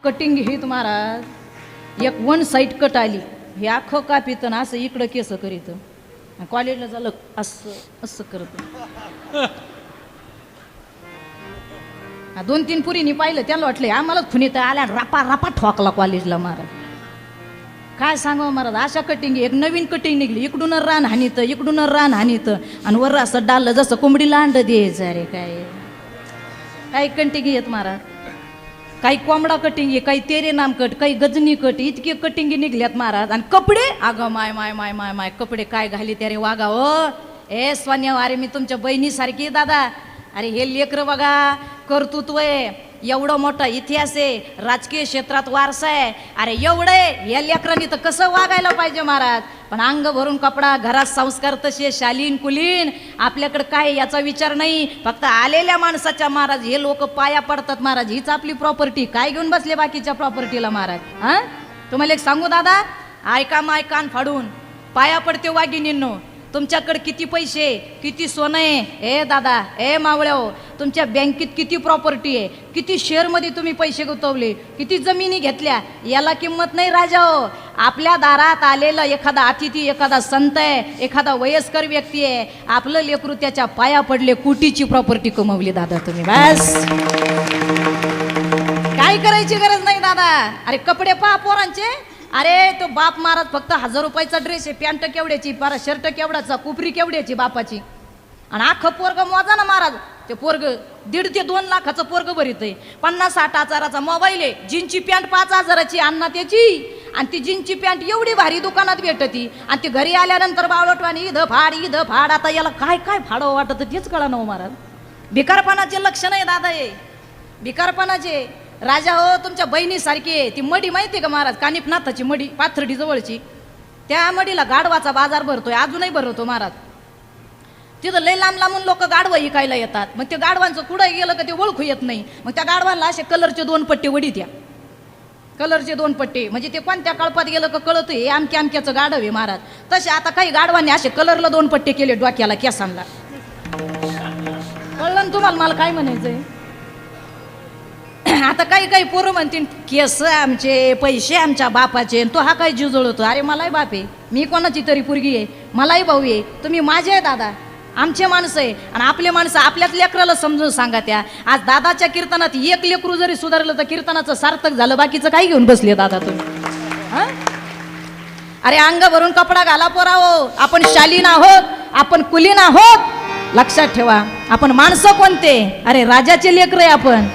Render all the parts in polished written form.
Cutting घेत महाराज एक one side cut आली हे अख्खं कापित ना असं इकडं केस करीत कॉलेजला झालं असं असं करत 2-3 पुरीनी पाहिलं त्याला वाटलं आम्हाला खुनीत आल्या रापा रापा ठोकला कॉलेजला महाराज. काय सांगावं महाराज अशा कटिंग एक नवीन कटिंग निघली इकडून रान हानीत इकडून रान हानीत आणि वर असं डाललं जसं कोंबडीला अंड द्यायचं. अरे काय कटिंग येत महाराज काही कोंबडा कटिंग आहे काही तेरे नाम कट काही गजनी कट इतके कटिंगी निघल्यात महाराज. आणि कपडे अगं माय माय माय माय माय कपडे काय घाली त्यारे वागा ओ ए सोन्या अरे मी तुमच्या बहिणीसारखी दादा. अरे हे लेकर बघा कर्तृत्व आहे एवढं मोठा इतिहास आहे राजकीय क्षेत्रात वारसा आहे. अरे एवढं या लेकरांनी तर कसं वागायला पाहिजे महाराज. पण अंग भरून कपडा घरात संस्कार तसे शालीन कुलीन आपल्याकडे काय याचा विचार नाही. फक्त आलेल्या माणसाच्या महाराज हे लोक पाया पडतात महाराज. हीच आपली प्रॉपर्टी काय घेऊन बसले बाकीच्या प्रॉपर्टीला महाराज. हा तुम्हाला एक सांगू दादा ऐका माय कान फाडून पाया पडते वाघिणींनो. तुमच्याकडे किती पैसे किती सोनं आहे ए दादा ए मावळ्याओ तुमच्या बँकेत किती प्रॉपर्टी आहे किती शेअरमध्ये तुम्ही पैसे गुंतवले किती जमिनी घेतल्या याला किंमत नाही राजा हो. आपल्या दारात आलेला एखादा अतिथी एखादा संत आहे एखादा वयस्कर व्यक्ती आहे आपलं लेकरू त्याच्या पाया पडले कोटीची प्रॉपर्टी कमवली दादा तुम्ही बस. काय करायची गरज नाही दादा. अरे कपडे पहा पोरांचे अरे तो बाप महाराज फक्त 1000 रुपयाचा ड्रेस आहे पॅन्ट केवढ्याची पारा शर्ट केवढाचा कुपरी केवढ्याची बापाची आणि अख्खं पोरग मोजा ना महाराज. ते पोरग 1.5 ते 2 लाखाचं पोरग भरीत आहे 50-60 हजाराचा मोबाईल आहे जीनची पॅन्ट 5 हजाराची अण्णा त्याची आणि ती जीनची पॅन्ट एवढी भारी दुकानात भेटती आणि ती घरी आल्यानंतर बावळटवानी इथं फाड आता याला काय काय फाडव वाटत तेच कळा ना महाराज. भिकारपणाचे लक्षण आहे दादा हे भिकारपणाचे. राजा हो तुमच्या बहिणीसारखी आहे ती मडी माहिती का महाराज कानिपनाथाची मडी पाथर्डी जवळची त्या मडीला गाढवाचा बाजार भरतोय अजूनही भरवतो महाराज. तिथं लय लांब लांबून लोक गाढवं विकायला येतात. मग ते गाढवांचं कुठं गेलं का ते ओळखू येत नाही. मग त्या गाढवांना असे कलरचे 2 पट्टे वडी द्या कलरचे 2 पट्टे म्हणजे ते कोणत्या कळपात गेलं का कळत हे आमक्या आमक्याचं गाढव आहे महाराज. तसे आता काही गाढवांनी असे कलरला 2 पट्टे केले डोक्याला केसांना. कळलं ना तुम्हाला मला काय म्हणायचंय. आता काही काही पोरं म्हणतील केस आमचे पैसे आमच्या बापाचे तो हा काय जीव जळवतो. अरे मलाही बाप आहे मी कोणाची तरी पोरगी आहे मलाही भाऊ आहे तुम्ही माझे आहे दादा आमचे माणसं आहे आणि आपले माणसं आपल्याच लेकराला समजून सांगा. त्या आज दादाच्या कीर्तनात एक लेकरू जरी सुधारलं तर कीर्तनाचं सार्थक झालं. बाकीचं काय घेऊन बसले दादा तुम्ही. अरे अंग भरून कपडा घाला पोरावो आपण शालीन आहोत आपण कुलीन आहोत. लक्षात ठेवा आपण माणसं कोणते अरे राजाचे लेकर आहे आपण.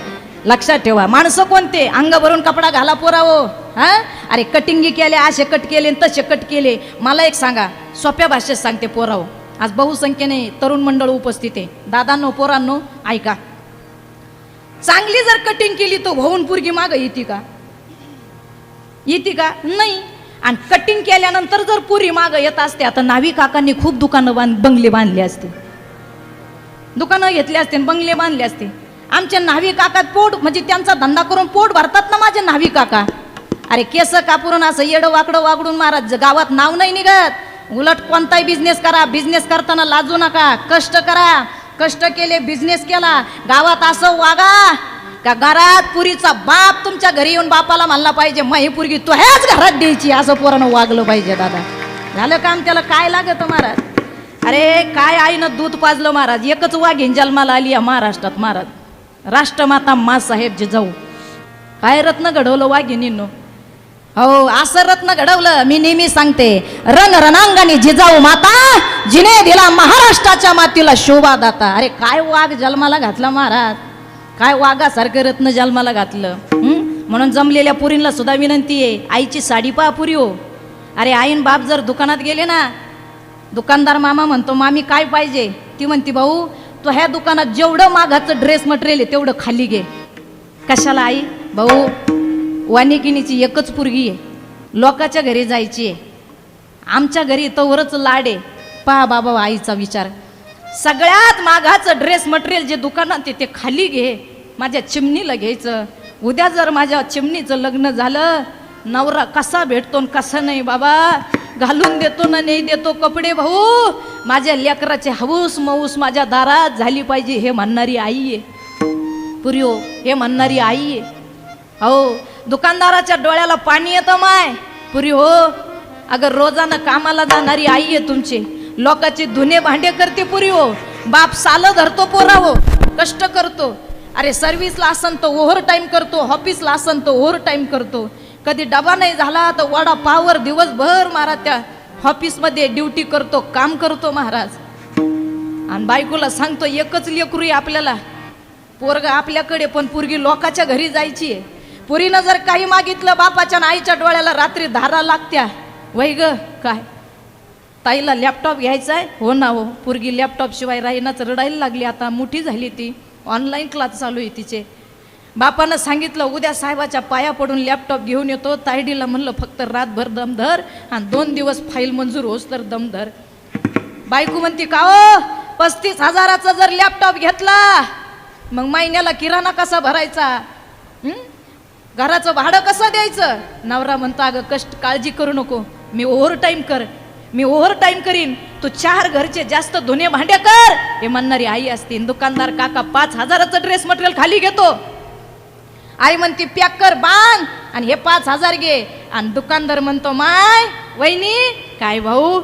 लक्षात ठेवा माणसं कोणते अंग भरून कपडा घाला पोरावो. हा अरे कटिंगी केले असे कट केले तसे कट केले. मला एक सांगा सोप्या भाषेत सांगते पोरावो आज बहुसंख्येने तरुण मंडळ उपस्थित आहे. दादांनो पोरांनो ऐका चांगली जर कटिंग केली तो भाऊन पोरगी माग येते का नाही. आणि कटिंग केल्यानंतर जर पुरी माग येत असते आता नावी काकांनी खूप दुकानं बंगले बांधले असते दुकानं घेतले असते बंगले बांधले असते. आमच्या न्हावी काका पोट म्हणजे त्यांचा धंदा करून पोट भरतात ना माझे न्हावी काका. अरे केस कापून असं येडं वाकडं वागडून महाराज गावात नाव नाही निघत. उलट कोणताही बिझनेस करा बिझनेस करताना लाजू नका कष्ट करा कष्ट केले बिझनेस केला गावात असं वागा का घरात पुरीचा बाप तुमच्या घरी येऊन बापाला म्हणला पाहिजे मही पुरगी तो ह्याच घरात द्यायची असं पोरानं वागलं पाहिजे दादा. झालं काम त्याला काय लागत महाराज. अरे काय आईनं दूध पाजलं महाराज. एकच वाघीण जन्माला आली या महाराष्ट्रात महाराज राष्ट्रमाता मासाहेब जिजाऊ. काय रत्न घडवलं वाघिणींनो. हो असं रत्न घडवलं मी नेहमी सांगते रंग रणांगणी जिजाऊ माता जिने दिला महाराष्ट्राच्या मातीला शोभा दाता. अरे काय वाघ जन्माला घातला महाराज काय वाघासारखं रत्न जन्माला घातलं. म्हणून जमलेल्या पुरींना सुद्धा विनंती आहे आईची साडी पहा पुरी हो. अरे आईन बाप जर दुकानात गेले ना दुकानदार मामा म्हणतो मामी काय पाहिजे ती म्हणती भाऊ तो ह्या दुकानात जेवढं मागाचं ड्रेस मटेरियल आहे तेवढं खाली घे. कशाला आई भाऊ वानिकिनीची एकच पुरगी आहे लोकाच्या घरी जायची आहे आमच्या घरी तवरच लाड आहे. पहा बाबा आईचा विचार सगळ्यात मागाचं ड्रेस मटेरियल जे दुकानात आहे ते खाली घे माझ्या चिमणीला घ्यायचं. उद्या जर माझ्या चिमणीचं लग्न झालं नवरा कसा भेटतो कसा नाही बाबा घालून देतो ना नाही देतो कपडे भाऊ माझ्या लेकराचे हौस मौस माझ्या दारात झाली पाहिजे हे म्हणणारी आई आहे पुरियो हे म्हणणारी आई आहे. हो, दुकानदाराच्या डोळ्याला पाणी येतं माय पुरी हो. अगर रोजानं कामाला जाणारी आई आहे तुमची, लोकांचे धुणे भांडे करते पुरी हो. बाप साल धरतो पोरा हो, कष्ट करतो. अरे सर्व्हिसला असन तो ओव्हर टाईम करतो, ऑफिसला असन तो ओव्हर टाईम करतो. कधी डबा नाही झाला तर वडा पावर दिवसभर महाराज त्या ऑफिसमध्ये ड्युटी करतो, काम करतो महाराज. आणि बायकोला सांगतो एकच लेकरू आहे आपल्याला, पोरगा आपल्याकडे पण पोरगी लोकाच्या घरी जायची आहे. पुरीनं जर काही मागितलं बापाच्या आईच्या डोळ्याला रात्री धारा लागत्या. वै ग काय ताईला लॅपटॉप घ्यायचा आहे, हो ना हो. पोरगी लॅपटॉप शिवाय राहीनाच, रडायला लागली. आता मोठी झाली ती, ऑनलाईन क्लास चालू आहे तिचे. बापानं सांगितलं उद्या साहेबाच्या पाया पडून लॅपटॉप घेऊन येतो. तायडीला म्हणलं फक्त रातभर दम धर आणि 2 दिवस फाईल मंजूर होस तर दम धर. बायको म्हणते का हो 35,000चा जर लॅपटॉप घेतला मग महिन्याला किराणा कसा भरायचा, घराचं भाडं कसं द्यायचं. नवरा म्हणतो अगं कष्ट काळजी करू नको, मी ओव्हर टाईम करीन, तू 4 घरचे जास्त धुणे भांडे कर. हे म्हणणारी आई असते. दुकानदार काका 5,000चं ड्रेस मटेरियल खाली घेतो. आई म्हणते पॅक कर बांध आणि हे 5,000 घे. आणि दुकानदार म्हणतो माय वहिनी काय भाऊ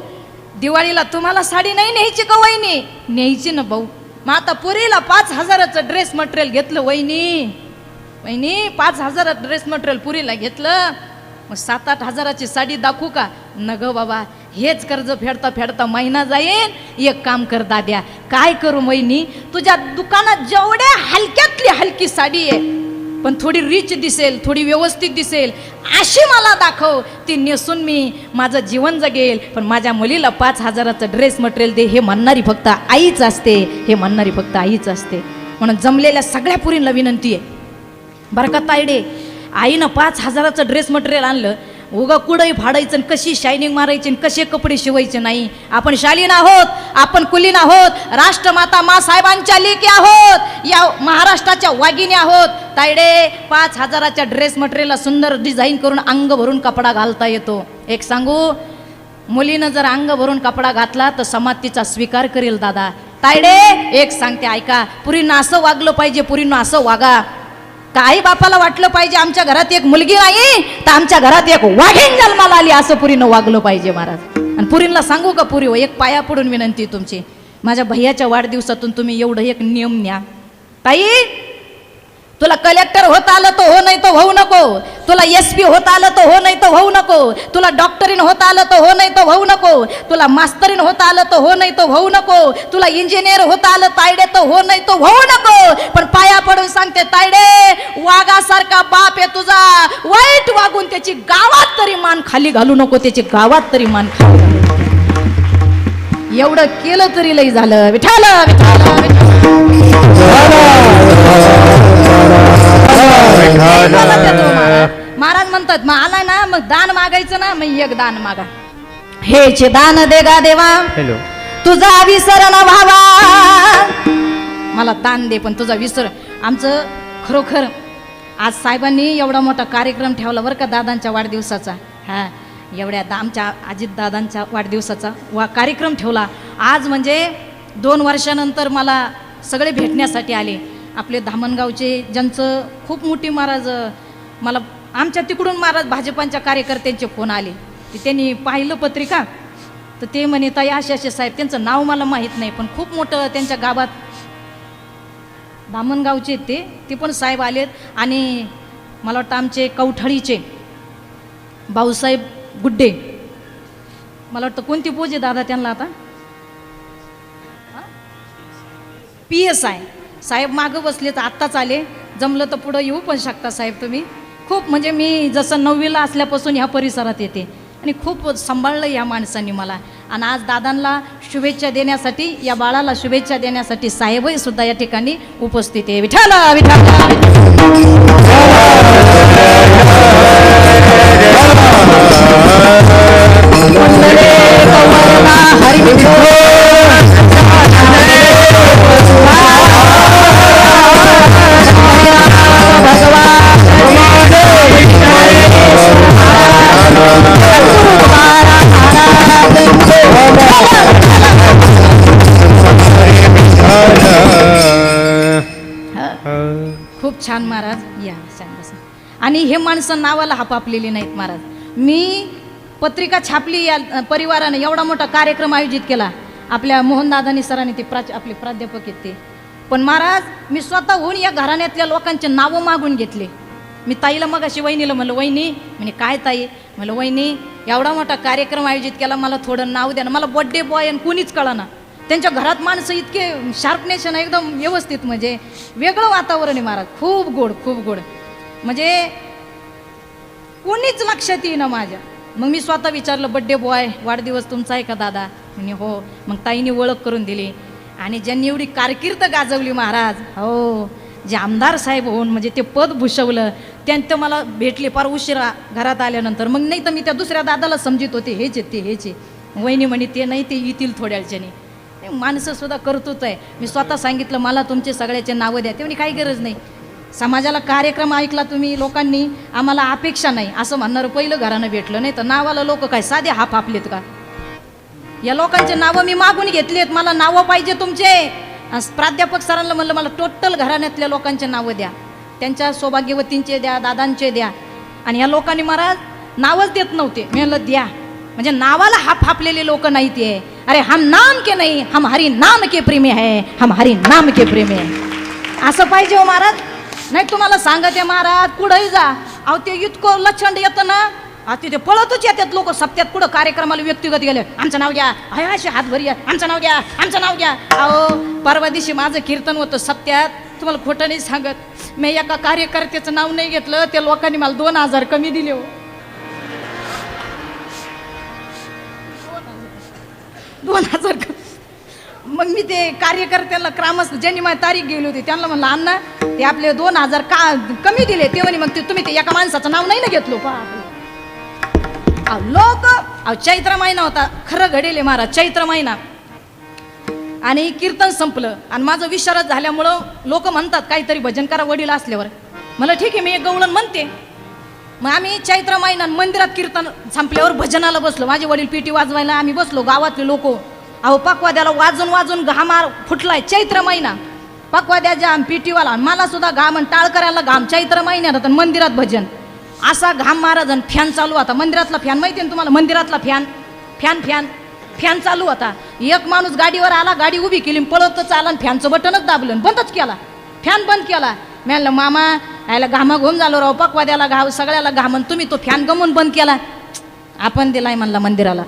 दिवाळीला तुम्हाला साडी नाही न्यायची का वहिनी. न्यायची ना भाऊ. मग आता पुरीला 5,000चं ड्रेस मटेरियल घेतलं वहिनी 5,000 ड्रेस मटेरियल पुरीला घेतलं, मग 7-8 हजाराची साडी दाखवू का. न ग बाबा हेच कर्ज फेडता फेडता महिना जाईन. एक काम कर दाद्या, काय करू वहिनी, तुझ्या दुकानात जेवढ्या हलक्यातली हलकी साडी आहे पण थोडी रिच दिसेल, थोडी व्यवस्थित दिसेल अशी मला दाखव, ती नेसून मी माझं जीवन जगेल. पण माझ्या मुलीला 5,000चं ड्रेस मटेरियल दे. हे म्हणणारी फक्त आईच असते, हे म्हणणारी फक्त आईच असते. म्हणून जमलेल्या सगळ्या पुरींना विनंती आहे बरं का तायडे, आईनं 5,000चं ड्रेस मटेरियल आणलं, उगा कुडही फाडायचं, कशी शायनिंग मारायची, कसे कपडे शिवायचे नाही. आपण शालीन आहोत, आपण कुलीन आहोत, राष्ट्रमाता मा साहेबांच्या लेकी आहोत, या महाराष्ट्राच्या वागिनी आहोत. तायडे 5,000च्या ड्रेस मटेरियलला सुंदर डिझाईन करून अंग भरून कपडा घालता येतो. एक सांगू, मुलीनं जर अंग भरून कपडा घातला तर समाज तिचा स्वीकार करेल दादा. तायडे एक सांगते ऐका, पुरीनं असं वागलं पाहिजे, पुरीनं असं वागा. काही बापाला वाटलं पाहिजे आमच्या घरात एक मुलगी नाही तर आमच्या घरात एक वाघीण जन्माला आली, असं पुरीनं वागलं पाहिजे महाराज. आणि पुरींना सांगू का पुरी हो, एक पाया पडून विनंती तुमची, माझ्या भैयाच्या वाढदिवसातून तुम्ही एवढं एक नियम न्या. ताई तुला कलेक्टर होता आलं तर हो, नाही तर होऊ नको. तुला SP होता आलं तर हो, नाही तर होऊ नको. तुला डॉक्टरीन होता आलं तर हो, नाही तर होऊ नको. तुला मास्तरीन होता आलं तर हो, नाही तर होऊ नको. तुला इंजिनियर होता आलं तायडे तर हो, नाही तर होऊ नको. पण पाया पडून सांगते तायडे, वाघासारखा बाप आहे तुझा, वाईट वागून त्याची गावात तरी मान खाली घालू नको, त्याची गावात तरी मान खाली घालू नको. एवढं केलं तरी लई झालं. विठाल महाराज म्हणतात मग आला ना मग दान मागायचं ना, मग एक दान मागा. हेचे दान दे गा देवा, तुझा विसर न व्हावा. मला दान दे पण तुझा विसर. आमचं खरोखर आज साहेबांनी एवढा मोठा कार्यक्रम ठेवला बरं का दादांच्या वाढदिवसाचा. हा एवढ्या आमच्या अजितदादांच्या वाढदिवसाचा कार्यक्रम ठेवला आज. म्हणजे 2 वर्षानंतर मला सगळे भेटण्यासाठी आले. आपले धामणगावचे ज्यांचं खूप मोठी महाराज, मला आमच्या तिकडून महाराज भाजपांच्या कार्यकर्त्यांचे फोन आले, की त्यांनी पाहिलं पत्रिका तर ते म्हणे ताई असे साहेब, त्यांचं नाव मला माहीत नाही पण खूप मोठं त्यांच्या गावात धामणगावचे ते पण साहेब आलेत. आणि मला वाटतं आमचे कवठळीचे भाऊसाहेब गुड्डे, मला वाटतं कोणती पोज आहे दादा त्यांना आता, PSI साहेब मागं बसले तर आत्ताच आले. जमलं तर पुढं येऊ पण शकता साहेब तुम्ही. खूप म्हणजे मी जसं 9वीला असल्यापासून ह्या परिसरात येते आणि खूप सांभाळलं या माणसांनी मला. आणि आज दादांना शुभेच्छा देण्यासाठी, या बाळाला शुभेच्छा देण्यासाठी साहेबही सुद्धा या ठिकाणी उपस्थित आहे. विठाल खूप छान महाराज. या सांगा. आणि हे माणसं नावाला हापापलेली नाहीत महाराज. मी पत्रिका छापली, या परिवाराने एवढा मोठा कार्यक्रम आयोजित केला. आपल्या मोहनदादानी सरांनी ते आपले प्राध्यापक आहेत ते. पण महाराज मी स्वतःहून या घराण्यातल्या लोकांचे नावं मागून घेतले. मी ताईला मग अशी वहिनीला म्हणलं, वहिनी म्हणे काय ताई, म्हणलं वहिनी एवढा मोठा कार्यक्रम आयोजित केला, मला थोडं नाव द्या ना. मला बड्डे बॉय आणि कोणीच कळना. त्यांच्या घरात माणसं इतके शार्पनेस आहे एकदम व्यवस्थित, म्हणजे वेगळं वातावरण आहे महाराज. खूप गोड, खूप गोड, म्हणजे कोणीच लक्षात येईना माझ्या. मग मी स्वतः विचारलं, बड्डे बॉय वाढदिवस तुमचा आहे का दादा? म्हणे हो. मग ताईने ओळख करून दिली. आणि ज्यांनी एवढी कारकीर्द गाजवली महाराज, हो, जे आमदार साहेब होऊन म्हणजे ते पद भूषवलं, त्यांचं मला भेटले फार उशिरा घरात आल्यानंतर. मग नाही तर मी त्या दुसऱ्या दादाला समजित होते, हेच आहे ते, हेच आहे. वहिनी म्हणे ते नाही, ते येतील थोड्या वेळच्याने. माणसं सुद्धा करतोच आहे. मी स्वतः सांगितलं मला तुमचे सगळ्याचे नावं द्या. ते म्हणे काही गरज नाही, समाजाला कार्यक्रम ऐकला तुम्ही लोकांनी, आम्हाला अपेक्षा नाही असं म्हणणारं पहिलं घरानं भेटलं. नाही तर नावाला लोक काय साधे हाप आपलेत का? या लोकांचे नावं मी मागून घेतलेत. मला नावं पाहिजे तुमचे. प्राध्यापक सरांना म्हणलं मला टोटल घराण्यातल्या लोकांचे नावं द्या, त्यांच्या सौभाग्यवतींचे द्या, दादांचे द्या. आणि या लोकांनी महाराज नावच देत नव्हते. मी म्हणलं द्या, म्हणजे नावाला हाप हापलेले लोक नाही ते. अरे हम नाम के नाही, हम हरी नाम के प्रेमी है, हम हरी नाम के प्रेमी है. असं पाहिजे हो महाराज. नाही तुम्हाला सांगते महाराज, कुठंही जा, अहो ते इतकं लचंड येतं ना, तिथे पळतच येतात लोक सप्त्यात. पुढं कार्यक्रमाला व्यक्तिगत गेले, आमचं नाव घ्या, असे हात भरी, आमचं नाव घ्या, आमचं नाव घ्या. अहो परवा दिवशी माझं कीर्तन होतं सप्त्यात, तुम्हाला खोटं नाही सांगत, मी एका कार्यकर्त्याचं नाव नाही घेतलं, त्या लोकांनी मला 2000 कमी दिले हो. 2000. मग मी ते कार्यकर्त्याला ग्रामस्थ ज्यांनी माझी तारीख गेली होती त्यांना म्हणलं, अण्णा ते आपले 2000 का कमी दिले? ते म्हणे मग तुम्ही ते एका माणसाचं नाव नाही ना घेतलो. लोक चैत्र महिना होता, खरं घडेल महाराज, चैत्र महिना, आणि कीर्तन संपलं आणि माझं विशारद झाल्यामुळं लोक म्हणतात काहीतरी भजन करा वडील असल्यावर. मला ठीक आहे, मी एक गवळण म्हणते. मग आम्ही चैत्र महिना मंदिरात कीर्तन संपल्यावर भजनाला बसलो. माझे वडील पिटी वाजवायला, आम्ही बसलो. गावातले लोक अहो पकवाद्याला वाजून वाजून घामार फुटलाय. चैत्र महिना, पकवाद्याच्या पिटीवाला, मला सुद्धा घाम आणि टाळ करायला घाम. चैत्र महिन्यात मंदिरात भजन, असा घाम महाराज. आणि फॅन चालू होता, मंदिरातला फॅन माहिती आहे तुम्हाला, मंदिरातला फॅन फॅन फॅन फॅन चालू होता. एक माणूस गाडीवर आला, गाडी उभी केली, पळतच आला आणि फॅनचं बटनच दाबलं, बंदच केला, फॅन बंद केला. मी म्हणलं मामा यायला घामा घुम झालो राव, पकवाद्याला घाव, सगळ्याला घामन, तुम्ही तो फॅन गमून बंद केला. आपण दिलाय म्हणला मंदिराला.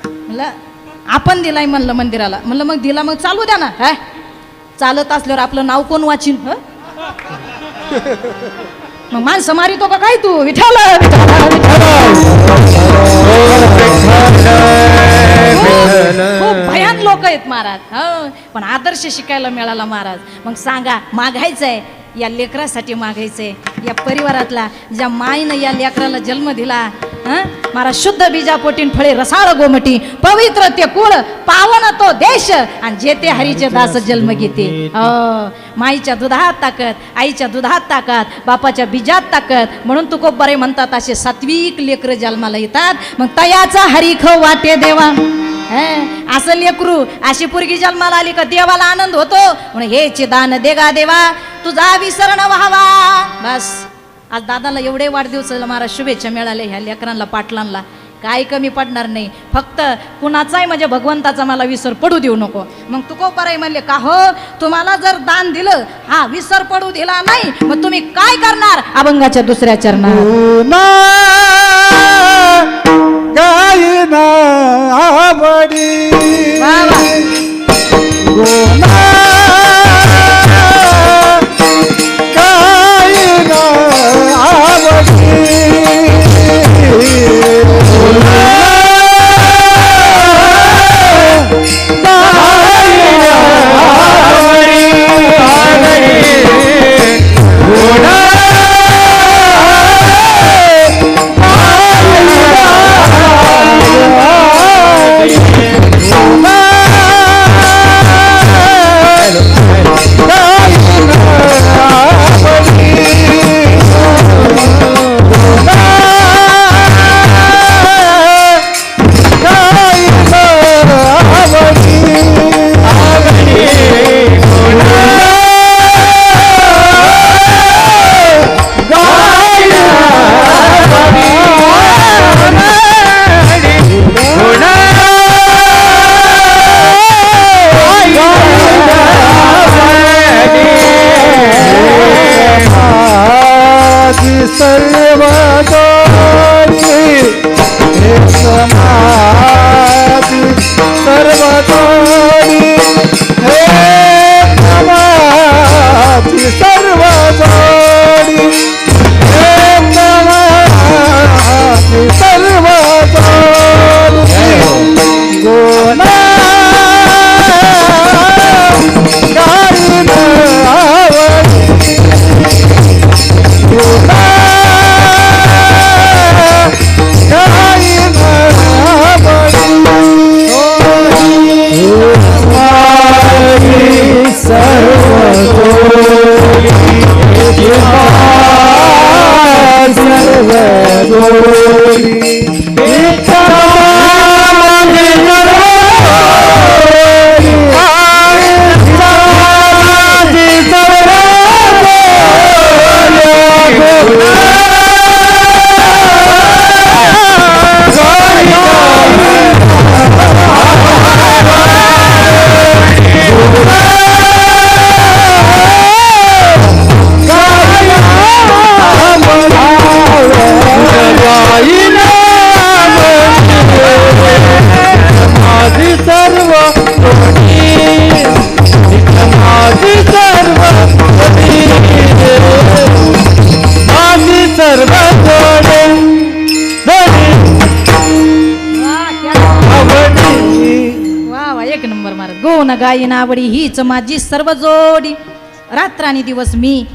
म्हणलं आपण दिलाय म्हणलं मंदिराला. म्हणलं मग दिला, मग चालू द्या ना. हा चालत असल्यावर आपलं नाव कोण वाचिन? मग माणसं मारितो का काय तू? विठ्ठल खूप भयान लोक आहेत महाराज. हो पण आदर्श शिकायला मिळाला महाराज. मग सांगा, मागायचंय या लेकरासाठी, मागायचंय या परिवारातला ज्या माईनं या लेकराला जन्म दिला. महाराज शुद्ध बीजापोटीन फळे रसाळ गोमटी, पवित्र ते कुळ, पावन तो देश, आणि जे ते हरीचे दास जन्म घेते. माईच्या दुधात ताकद, आईच्या दुधात ताकद, बापाच्या बीजात ताकद. म्हणून तुकोबारे म्हणतात असे सात्विक लेकर जन्माला येतात. मग तयाचा हरी खाऊ वाटे देवा. असं लेकरू, अशी पोरगी जन्माला आली का देवाला आनंद होतो. म्हणून हेचे दान देगा देवा, तुझा विसरण व्हावा. बस आज दादाला एवढे वाढदिवसाला महाराज शुभेच्छा मिळाल्या. ह्या लेकरांना पाटलांना काय कमी पडणार नाही. फक्त कुणाचाही म्हणजे भगवंताचा मला विसर पडू देऊ नको. मग तुकोबाराय म्हणले का हो, तुम्हाला जर दान दिलं, हा विसर पडू दिला नाही, मग तुम्ही काय करणार? अभंगाच्या दुसऱ्या चरणात सर्व दोषी हे समाधी सर्व दोषी हे समाधी सर्व दोषी हे समाधी सर्व दोषी गोना गाईन आवडी गोना गाईन आवडी सर्व सर्व गोन गायीन आवडी हीच माझी सर्व जोडी. रात्रानी दिवस मी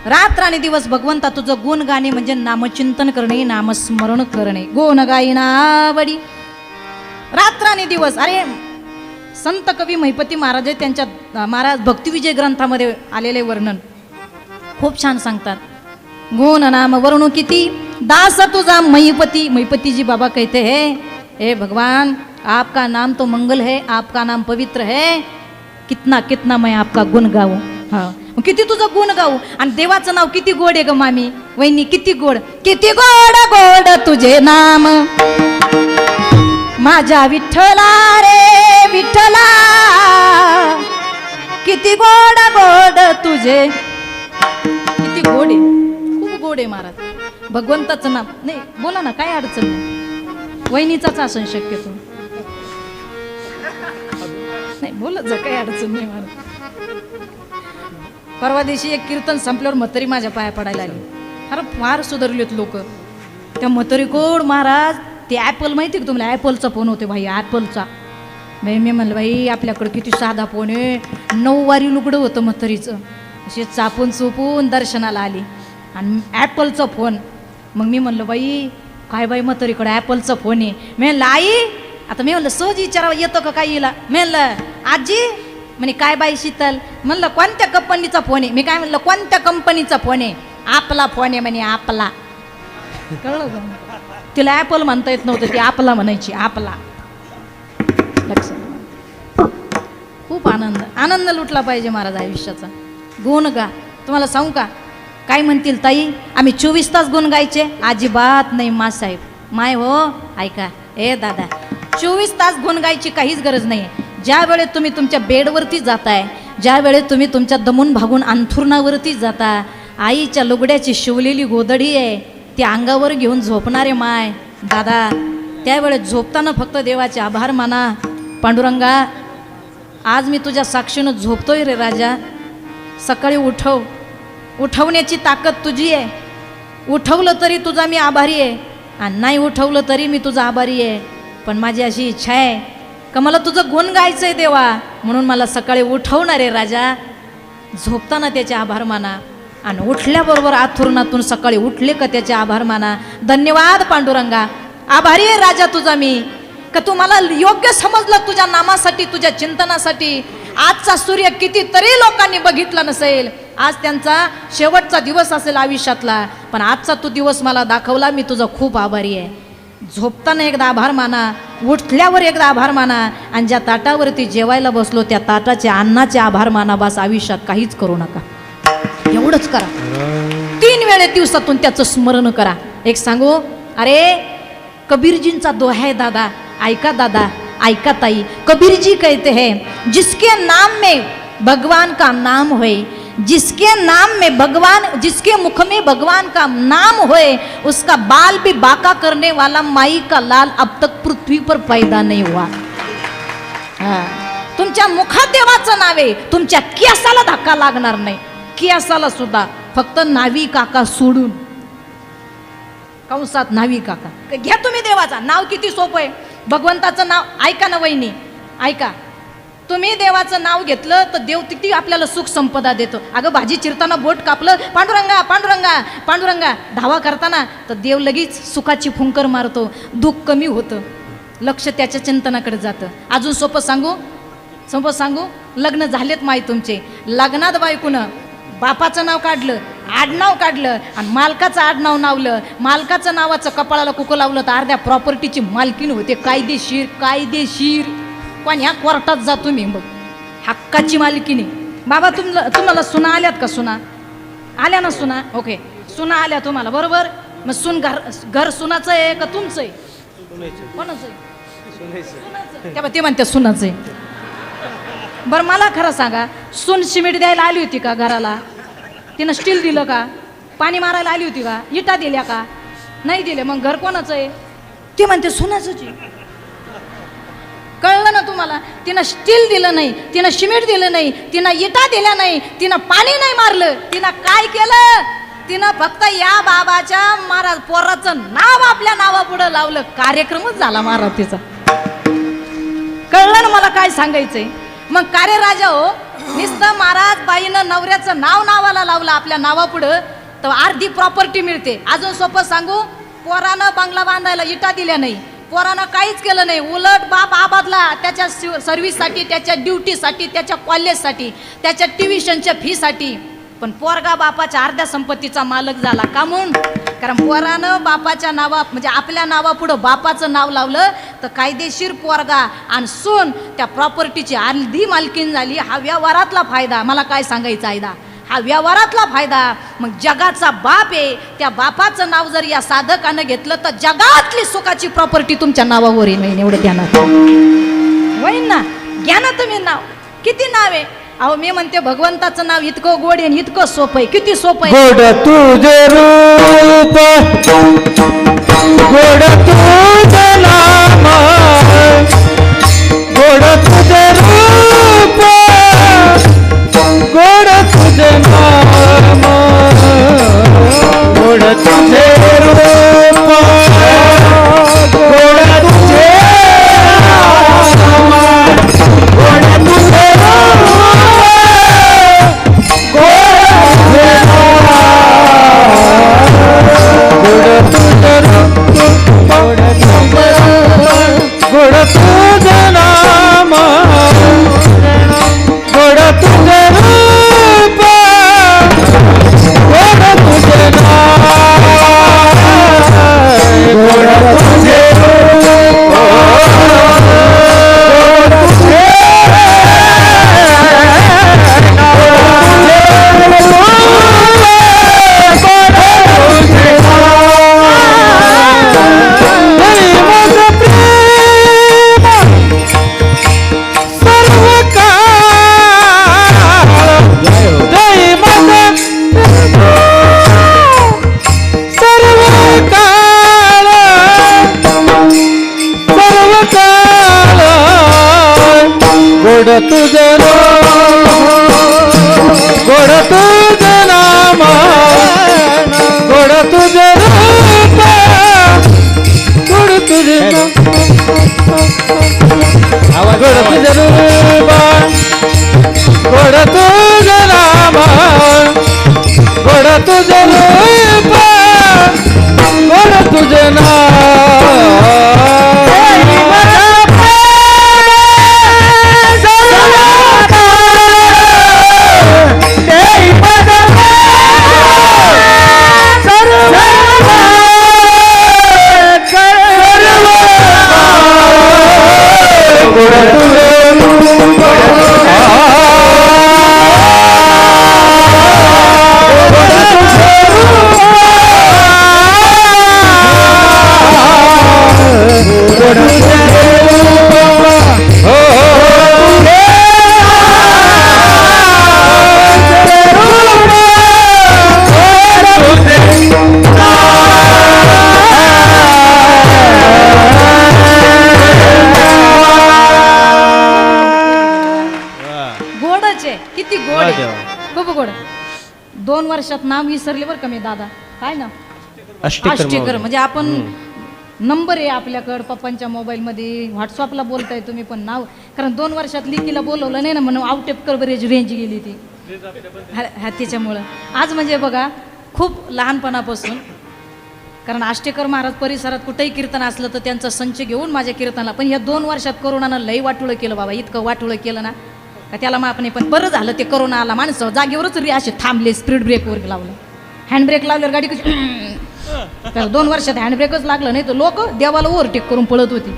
रात्रानी दिवस भगवंता तुझं गुण गाणे म्हणजे नामचिंतन करणे नामस्मरण करणे. गोन गायीन आवडी रात्रानी दिवस. अरे संत कवी महिपती महाराज त्यांच्या महाराज भक्तिविजय ग्रंथामध्ये आलेले वर्णन खूप छान सांगतात. गुण नाम वर्णू किती दास तुझा महिपती. महिपती जी बाबा कहते हैं हे भगवान आपका नाम तो मंगल है, आपका नाम पवित्र है, कितना कितना मैं आपका गुण गाऊं. हाँ किती तुझं गुण गाऊ. आणि देवाचं नाव किती गोड आहे ग मामी वहिनी, किती गोड किती गोड गोड तुझे नाम माझ्या विठ्ठला रे विठ्ठला. किती गोड गोड तुझे, किती गोड आहे, खूप गोड आहे महाराज. भगवंताचं नाम नाही बोला ना, काय अडचण नाही. वहिनीचाच असं शक्यतो नाही बोलत जा, काही अडचण नाही महाराज. परवा दिवशी एक कीर्तन संपल्यावर म्हातारी माझ्या पाया पडायला आली. अरे फार सुधारलेत लोक. त्या म्हातारी कोड महाराज ते ॲपल माहिती का तुम्हाला, ॲपलचा फोन होते भाई, ॲपलचा. मी म्हणलं भाई आपल्याकडं किती साधा फोन आहे. 9 वारी लुगडं होतं म्हातारीचं, असे चापून चुपून दर्शनाला आली आणि ॲपलचा फोन. मग मी म्हणलं बाई काय बाई म्हातारीकडं ॲपलचा फोन आहे. मी म्हणलं आई आता मी म्हणलं सहज विचारावं येतं का काय येला. मी म्हणलं आजी म्हणे काय बाई शीतल. म्हणलं कोणत्या कंपनीचा फोन आहे. मी काय म्हणलं कोणत्या कंपनीचा फोन आहे. आपला फोन आहे म्हणे आपला. कळलं का तिला ॲपल म्हणता येत नव्हतं, ती आपला म्हणायची आपला. लक्षात खूप आनंद आनंद लुटला पाहिजे महाराज आयुष्याचा. गुण गा. तुम्हाला सांगू का काय म्हणतील ताई आम्ही 24 तास गुण गायचे. अजिबात नाही मासाहेब माय हो ऐका ए दादा 24 तास गुण गायची काहीच गरज नाही. ज्या वेळेत तुम्ही तुमच्या बेडवरती जाताय, ज्या वेळेत तुम्ही तुमच्या दमून भागून अंथरुणावरती जाता, आईच्या लुगड्याची शिवलेली गोदडी आहे ती अंगावर घेऊन झोपणारे माय दादा, त्यावेळेस झोपताना फक्त देवाचे आभार माना. पांडुरंगा आज मी तुझ्या साक्षीनं झोपतोय रे राजा, सकाळी उठव. उठवण्याची ताकद तुझी आहे. उठवलं तरी तुझा मी आभारी आहे आणि नाही उठवलं तरी मी तुझा आभारी आहे. पण माझी अशी इच्छा आहे का मला तुझं गुण गायचं आहे देवा, म्हणून मला सकाळी उठवणार आहे राजा. झोपताना त्याचे आभार माना आणि उठल्याबरोबर आथुरणातून सकाळी उठले का त्याचे आभार माना. धन्यवाद पांडुरंगा, आभारी आहे राजा तुझा मी का तू मला योग्य समजलं तुझ्या नामासाठी, तुझ्या चिंतनासाठी. आजचा सूर्य कितीतरी लोकांनी बघितला नसेल, आज त्यांचा शेवटचा दिवस असेल आयुष्यातला, पण आजचा तू दिवस मला दाखवला, मी तुझा खूप आभारी आहे. झोपताना एकदा आभार माना, उठल्यावर एकदा आभार माना आणि ज्या ताटावरती जेवायला बसलो त्या ताटाचे अन्नाचे आभार माना. बस आयुष्यात काहीच करू नका, एवढंच करा. 3 वेळे दिवसातून त्याचं स्मरण करा. एक सांगू, अरे कबीरजींचा दोहा आहे दादा, ऐका दादा ऐका ताई. कबीर जी कहते हैं जिसके नाम में भगवान का नाम होए, जिसके नाम में भगवान, जिसके मुख में भगवान का नाम होए, उसका बाल भी बाका करने वाला माई का लाल अब तक पृथ्वी पर पैदा नहीं हुआ. तुमच्या मुखात देवाचं नाव आहे, तुमच्या केसाला धक्का लागणार नाही, केसाला सुद्धा, फक्त नावी काका सोडून. कंसात नावी काका घ्या तुम्ही देवाचा नाव. किती सोपं आहे. भगवंताचं नाव ऐका ना वहिनी, ऐका. तुम्ही देवाचं नाव घेतलं तर देव किती आपल्याला सुख संपदा देतो. अगं भाजी चिरताना बोट कापलं, पांडुरंगा पांडुरंगा पांडुरंगा धावा करताना तर देव लगेच सुखाची फुंकर मारतो, दुःख कमी होतं, लक्ष त्याच्या चिंतनाकडे जातं. अजून सोपं सांगू, लग्न झालेत माई तुमचे, लग्नात बायकोनं बापाचं नाव काढलं, आडनाव काढलं आणि मालकाचं आडनाव नावलं, मालकाचं नावाचं कपाळाला कुकं लावलं तर अर्ध्या प्रॉपर्टीची मालकीण होते. कायदेशीर. पण ह्या कोर्टात जा तुम्ही, मग हक्काची मालकीणी. बाबा तुम्हाला सुना आल्यात का? सुना आल्या ना? सुना ओके, सुना आल्या तुम्हाला, बरोबर. मग सून घर सुनाचं आहे का तुमचं आहे? कोणाचं आहे? तेव्हा ते म्हणते सुनाचं आहे. बरं मला खरं सांगा, सून सिमेंट द्यायला आली होती का घराला? तिनं स्टील दिलं का? पाणी मारायला आली होती का? इटा दिल्या का? नाही दिले. मग घर कोणाचं आहे? ते म्हणते सुनाचंच आहे. कळलं ना तुम्हाला? तिनं स्टील दिलं नाही, तिनं सिमेंट दिलं नाही, तिनं इटा दिल्या नाही, तिनं पाणी नाही मारलं, तिनं काय केलं? तिनं फक्त या बाबाच्या महाराज पोराचं नाव आपल्या नावापुढं लावलं, कार्यक्रमच झाला महाराज तिचा. कळलं ना मला काय सांगायचंय? मग कार्य राजा हो, नुसतं महाराज बाईनं नवऱ्याचं नाव नावाला लावलं आपल्या नावापुढं तर अर्धी प्रॉपर्टी मिळते. अजून सोपं सांगू, पोरानं बंगला बांधायला इटा दिल्या नाही, पोरानं काहीच केलं नाही, उलट बाप आबादला त्याच्या सर्व्हिससाठी, त्याच्या ड्युटीसाठी, त्याच्या कॉलेजसाठी, त्याच्या ट्युशनच्या फीसाठी. पण पोरगा बापाच्या अर्ध्या संपत्तीचा मालक झाला. का म्हणून? कारण पोरानं बापाच्या नावा म्हणजे आपल्या नावापुढं बापाचं नाव लावलं तर कायदेशीर पोरगा आणि सून त्या प्रॉपर्टीची अर्धी मालकीन झाली. हा व्यवहारातला फायदा. मला काय सांगायचं आहे, हा व्यवहारातला फायदा. मग जगाचा बाप आहे, त्या बापाचं नाव जर या साधकानं घेतलं तर जगातली सुखाची प्रॉपर्टी तुमच्या नावावर येईल. एवढं ध्यानात होईन ना? घ्या ना तुम्ही नाव. किती नाव आहे? अहो मी म्हणते भगवंताचं नाव इतकं गोड आहे, इतकं सोपं आहे. किती सोपं आहे. गोड तुझे रूप, गोड तुझं नाम, गोड तुझे रूप, गोड तुझे नाम, गोड तुझे रूप, गोड तुझे नाम, गोड तुझे गोड तुझं नाम, गोड तुझे रूप, गोड तुझे नाम, गोड तुझे रूप, गोड तुझे गोड तुझं नाम, गोड तुझं रूप, गोड तुझे गोड तुझं रूप, गोड तुझं नाम, गोड तुझं रूप, गोड तुझं नाम. 2 वर्षात नाव विसरले बरं का मी दादा. काय ना अष्टेकर आष्टेकर माऊली. म्हणजे आपण नंबर आहे आपल्याकडं पप्पांच्या मोबाईलमध्ये, व्हॉट्सअपला बोलताय तुम्ही पण नाव, कारण 2 वर्षात लिकीला बोलवलं नाही ना म्हणून आउट ऑफ कव्हरेज रेंज गेली ती हा त्याच्यामुळं. आज म्हणजे बघा खूप लहानपणापासून, कारण आष्टेकर महाराज परिसरात कुठेही कीर्तन असलं तर त्यांचा संच घेऊन माझ्या कीर्तनाला, पण या 2 वर्षात करोनानं लई वाटुळं केलं बाबा, इतकं वाटुळं केलं ना का त्याला माफ नाही. पण बरं झालं ते करोना आला, माणसं जागेवरच असे थांबले, स्पीड ब्रेकवर लावलं, हँडब्रेक लावल्यावर गाडी कशी तर 2 वर्षात हँडब्रेकच लागलं नाही तर लोक देवाला ओव्हरटेक करून पळत होती.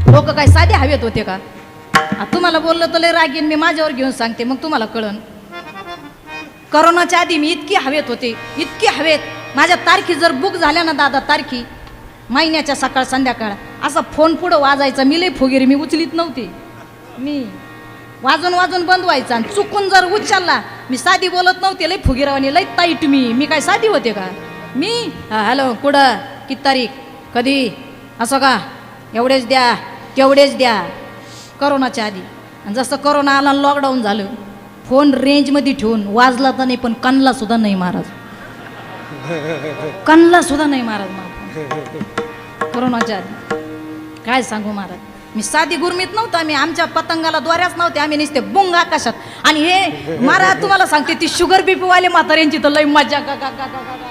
लोक काय साधे हवेत होते का? तुम्हाला बोललं तर लय रागीन, मी माझ्यावर घेऊन सांगते मग तुम्हाला कळन. करोनाच्या आधी मी इतकी हवेत होते, इतकी हवेत, माझ्या तारखी जर बुक झाल्या ना दादा, तारखी महिन्याच्या सकाळ संध्याकाळ, असा फोन पुढं वाजायचा, मी लई फुगेरी, मी उचलीत नव्हते, मी वाजून वाजून बंद व्हायचा, आणि चुकून जर उचलला, मी साधी बोलत नव्हते, लई फुगीरावानी, लई ताईट, मी काय साधी होते का मी? हॅलो कुठं, किती तारीख, कधी, असं का, एवढेच द्या तेवढेच द्या. करोनाच्या आधी. आणि जसं करोना आला, लॉकडाऊन झालं, फोन रेंजमध्ये ठेवून वाजला तर नाही पण कणला सुद्धा नाही महाराज, कणला सुद्धा नाही महाराज करोनाच्या आधी. काय सांगू महाराज, मी साधी गुरमीत नव्हतं, आम्ही आमच्या पतंगाला द्वाऱ्याच नव्हते, आम्ही नुसते बुंग आकाशात. आणि हे महाराज तुम्हाला सांगते, ती शुगर बीपी वाले म्हाताऱ्यांची तर लई मजा का का का का.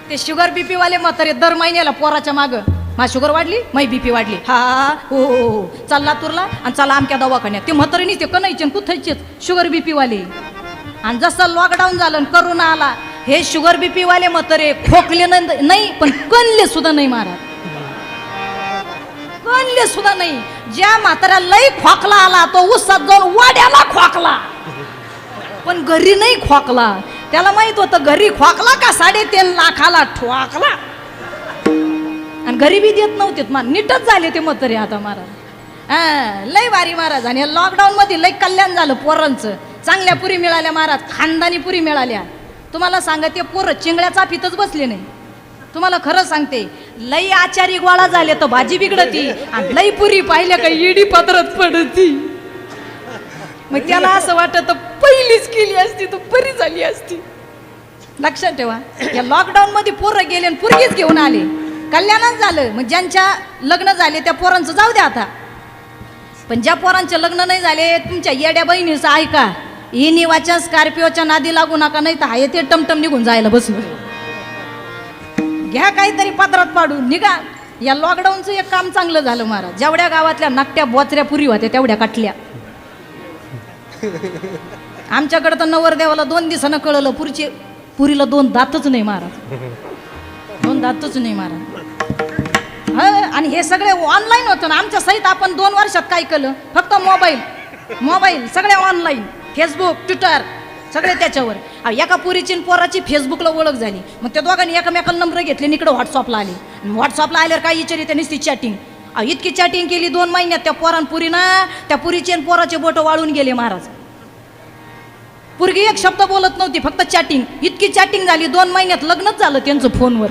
ते शुगर बीपी वाले म्हातारे दर महिन्याला पोराच्या मागं, माझी शुगर वाढली, माझी बीपी वाढली, हा हो हो हो, चल लातूरला आणि चला आमच्या दवाखान्यात. ते म्हातारे ते कणायचे कुथायचेच शुगर बीपी वाले. आणि जसं लॉकडाऊन झालं आणि करोना आला, हे शुगर बीपी वाले म्हातारे खोकले नाही पण कणले सुद्धा नाही महाराज, कणले सुद्धा नाही. ज्या म्हाताऱ्या लई खोकला आला तो उसात जाऊन वाड्याला खोकला, पण घरी नाही खोकला. त्याला माहित होतं घरी खोकला का 3.5 लाखाला ठोकला, आणि घरी बी देत नव्हते. नीटच झाले ते म्हातारे आता महाराज. लई भारी महाराज. आणि लॉकडाऊन मध्ये लई कल्याण झालं पोरांचं, चांगल्या पुरी मिळाल्या महाराज, खानदानी पुरी मिळाल्या. तुम्हाला सांगते पोरं चिंगळ्याचा पितच बसले नाही, तुम्हाला खरं सांगते. लई आचारी गोळा झाले तर भाजी बिघडती, आणि लई पुरी पाहिल्या का इडी पदरात पडती. मग त्याला असं वाटत पहिलीच केली असती तर बरी झाली असती. लक्षात ठेवा, या लॉकडाऊन मध्ये पोरं गेले आणि पुरगीच घेऊन आले, कल्याणच झालं. मग ज्यांच्या लग्न झाले त्या पोरांचं जाऊ द्या आता, पण ज्या पोरांचे लग्न नाही झाले, तुमच्या येड्या बहिणीचं ऐका, ही निवाच्या स्कॉर्पिओच्या नादी लागू नका, नाही तर हाय ते टमटम निघून जायला बसलो. घ्या काहीतरी पदरात पाडून निघा. या लॉकडाऊनचं एक काम चांगलं झालं महाराज, जेवढ्या गावातल्या नकट्या बोचऱ्या पुरी होत्या तेवढ्या काटल्या. आमच्याकडे तर नवरदेवाला 2 दिवसानं कळलं पुरीला 2 दातच नाही महाराज, 2 दातच नाही महाराज. आणि हे सगळे ऑनलाईन होतं ना आमच्या सहित. आपण 2 वर्षात काय केलं, फक्त मोबाईल सगळे ऑनलाईन, फेसबुक ट्विटर सगळे त्याच्यावर. एका पुरीची पोराची फेसबुकला ओळख झाली, मग त्या दोघांनी एकमेकाला नंबर घेतले, इकडे व्हॉट्सअपला आले. व्हॉट्सअपला आल्यावर काय विचारली त्यांनी, ती चॅटिंग, इतकी चॅटिंग केली 2 महिन्यात त्या पोरांपुरीनं, त्या पुरीचे आणि पोराचे बोट वाळून गेले महाराज. पुरगी एक शब्द बोलत नव्हती, फक्त चॅटिंग, इतकी चॅटिंग झाली 2 महिन्यात लग्नच झालं त्यांचं फोनवर.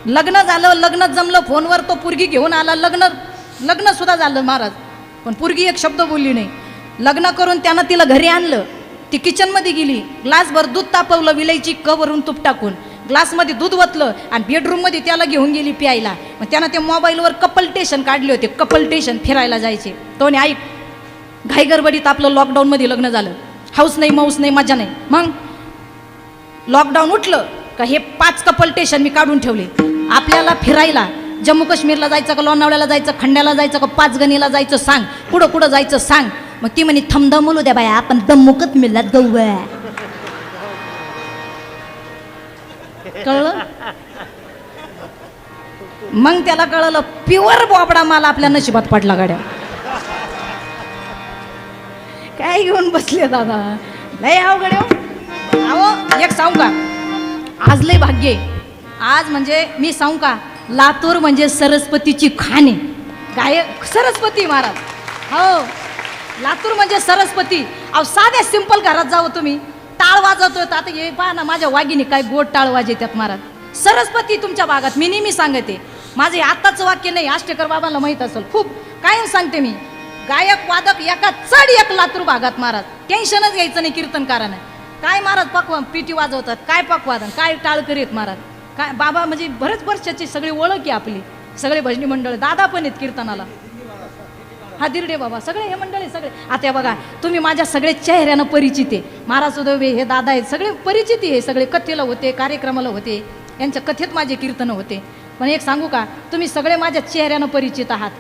लग्न झालं, लग्न जमलं फोनवर, तो पुरगी घेऊन आला, लग्न सुद्धा झालं महाराज. पण पुरगी एक शब्द बोलली नाही. लग्न करून त्यानं तिला घरी आणलं, ती किचनमध्ये गेली, ग्लासभर दूध तापवलं, विलायची कवरून तूप टाकून ग्लासमध्ये दूध वतलं, आणि बेडरूममध्ये त्याला घेऊन गेली प्यायला. मग त्यानं ते मोबाईलवर कपल्टेशन काढले होते, कपल्टेशन फिरायला जायचे. तो ने ऐक, घाई गडबडीत आपलं लॉकडाऊनमध्ये लग्न झालं, हाऊस नाही माऊस नाही मजा नाही. मग लॉकडाऊन उठलं का हे 5 कपल्टेशन मी काढून ठेवले. आपल्याला फिरायला जम्मू काश्मीरला जायचं का, लोणावळ्याला जायचं, खंड्याला जायचं का, 5 गणीला जायचं सांग, कुठं जायचं सांग. मग ती म्हणे थमदमलू द्या बाया, आपण दम्मुकच मिळत गौया. कळलं? मग त्याला कळलं प्युअर बोबडा माल आपल्या नशिबात पडला गाड्या. काय घेऊन बसले दादा, लय अवघड अहो. एक सांगू का, आज लय भाग्य, आज म्हणजे मी सांगू का, लातूर म्हणजे सरस्वतीची खाण आहे. गायक सरस्वती महाराज, हो लातूर म्हणजे सरस्वती. अहो साध्या सिंपल घरात जावं तुम्ही, टाळ वाजवतोय. आता हे पहा ना, माझ्या वाघिनी काय गोड टाळ वाजवतात महाराज. सरस्वती तुमच्या भागात, मी नेहमी सांगते, माझे आताचं वाक्य नाही, आष्टेकर बाबांना माहीत असेल, खूप कायम सांगते मी, गायक वादक एका चढ एक लातूर भागात महाराज. टेन्शनच घ्यायचं नाही कीर्तनकारानं. काय महाराज पकवान पिटी वाजवतात, काय पकवादन, काय टाळ करीत महाराज, काय बाबा म्हणजे बरेच वर्षाची सगळी ओळख आहे आपली, सगळे भजनी मंडळ, दादा पण आहेत कीर्तनाला, हा दिरडे बाबा, सगळे हे मंडळी सगळे. आता बघा तुम्ही माझ्या सगळे चेहऱ्यानं परिचित आहे, महाराज उदवे हे दादा आहेत, सगळे परिचित आहे, सगळे कथेला होते, कार्यक्रमाला होते, यांच्या कथेत माझे कीर्तन होते. पण एक सांगू का, तुम्ही सगळे माझ्या चेहऱ्यानं परिचित आहात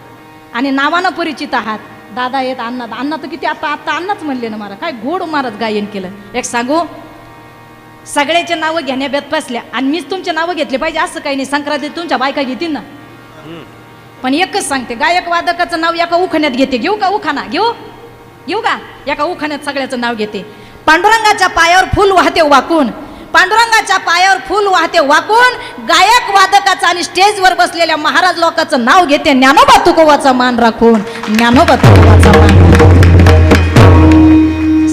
आणि नावानं परिचित आहात. दादा आहेत, अण्णा तर किती आता अण्णाच म्हणले ना महाराज, काय गोड महाराज गायन केलं. एक सांगू, सगळ्याचे नावं घेण्यात बसल्या आणि मीच तुमचे नावं घेतले पाहिजे असं काही नाही, संक्रांतीत तुमच्या बायका घेतील ना. पण एकच सांगते, गायक वादकाचं नाव एका उखाण्यात घेते, घेऊ का उखाणा, घेऊ का, एका उखाण्यात सगळ्याचं नाव घेते. पांडुरंगाच्या पायावर फुल वाहते वाकून, पांडुरंगाच्या पायावर फुल वाहते वाकून, गायक वादकाचं आणि स्टेजवर बसलेल्या महाराज लोकांचं नाव घेते, ज्ञानोबा तुकोबाचा मान राखून, ज्ञानोबा तुकोबाचा मान राखून.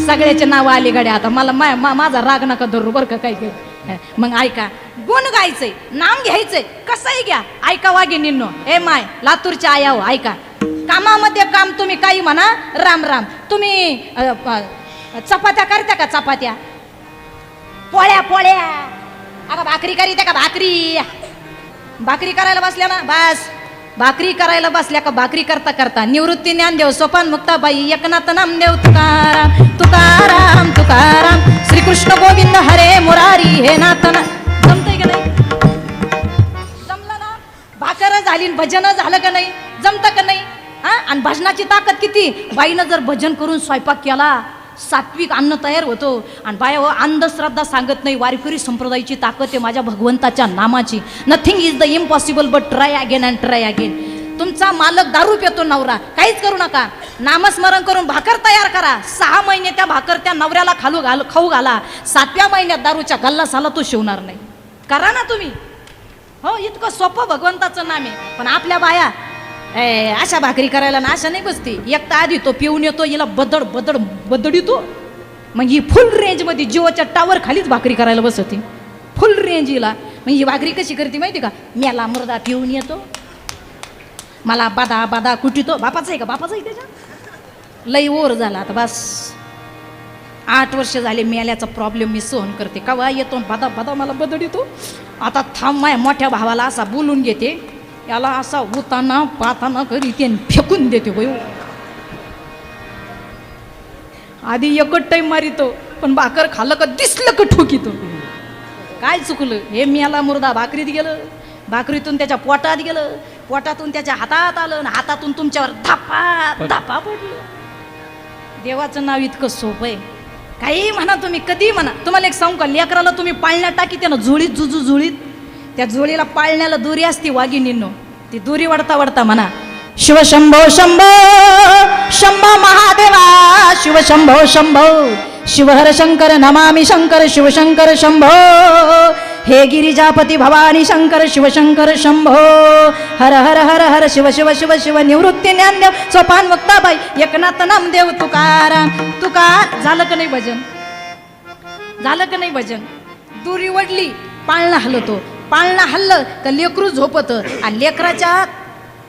सगळ्याचे नाव आले गड्या. आता मला माझा राग नका धरू बरं का, काय काय. मग ऐका, गुण गायचंय, नाम घ्यायचंय, कसंही घ्या. ऐका वाघिणींनो, ए माय लातूरच्या आया हो, ऐका. कामामध्ये काम तुम्ही काही म्हणा, राम राम. तुम्ही चपात्या करता का, चपात्या, पोळ्या, अगं भाकरी करीत्या का, भाकरी करायला बसल्या ना, बस भाकरी करायला बसल्या का, भाकरी करता करता निवृत्ती ज्ञानदेव, सोपान मुक्ताबाई, एकनाथ नामदेव, तुकाराम तुकाराम तुकाराम, श्रीकृष्ण गोविंद हरे मुरारी हे नाथना. जमतंय का नाही, जमलं ना, भाकर झाली, भजन झालं का नाही, जमतं का नाही. हा, आणि भजनाची ताकद किती, बाईनं जर भजन करून स्वयंपाक केला, सात्विक अन्न तयार होतो. आणि बाया अंधश्रद्धा सांगत नाही, वारकरी संप्रदायाची ताकद आहे माझ्या भगवंताच्या नामाची. Nothing is the impossible but try again and try again. तुमचा मालक दारू पितो, नवरा, काहीच करू नका, नामस्मरण करून भाकर तयार करा. 6 महिने त्या भाकर त्या नवऱ्याला खाऊ घाला. 7व्या महिन्यात दारूच्या गल्लासाला तो शिवणार नाही. करा ना तुम्ही, हो, इतकं सोपं भगवंताचं नाम आहे. पण आपल्या बाया अशा भाकरी करायला ना, अशा नाही बसती. एक तर आधी तो पिऊन येतो, हिला बदडितो, मग ही फुल रेंजमध्ये जिओच्या टावर खालीच भाकरी करायला बसते, फुल रेंज हिला. मग ही भाकरी कशी करते माहिती का, मेला मुर्दा पिऊन येतो, मला बादा कुटितो. बापाचं आहे का, बापाचं आहे त्याच्या, लई ओर झाला आता बस. 8 वर्ष झाले मेल्याचा प्रॉब्लेम मी सहन करते, का येतो बादा मला बदडितो. आता थांब, माय मोठ्या भावाला असा बोलून घेते, याला असा उताना पाताना करीते, फेकून देते. वय आधी एकच टाईम मारितो, पण भाकर खाल्लं का दिसलं का ठोकीतो. काय चुकलं, हे मेला मुर्दा भाकरीत गेलं, भाकरीतून त्याच्या पोटात गेलं, पोटातून त्याच्या हातात आलं, हातातून तुमच्यावर धापा पडलं. देवाचं नाव इतकं सोपं आहे, काही म्हणा तुम्ही, कधी म्हणा. तुम्हाला एक सांगू का, लेकराला तुम्ही पाळण्यात टाकी ना, जुळीत जुळीत, त्या जोडीला पाळण्याला दोरी असती वाघिणींनो, ती दोरी वडता म्हणा, शिवशंभो शंभो शंभो महादेवा, शिवशंभो शंभो, शिवहर शंकर नमामि शंकर, शिवशंकर शंभो, हे गिरिजापती भवानी शंकर, शिवशंकर शंभो, हर हर हर हर शिव शिव शिव शिव, निवृत्ती ज्ञानदेव, सोपान मुक्ताबाई, एकनाथ नामदेव, तुकाराम तुकार. झालं का नाही भजन, झालं का नाही भजन. दोरी वडली, पाळणं हलतो, पाळणं हल्लं का लेकरू झोपतं, आणि लेकराच्या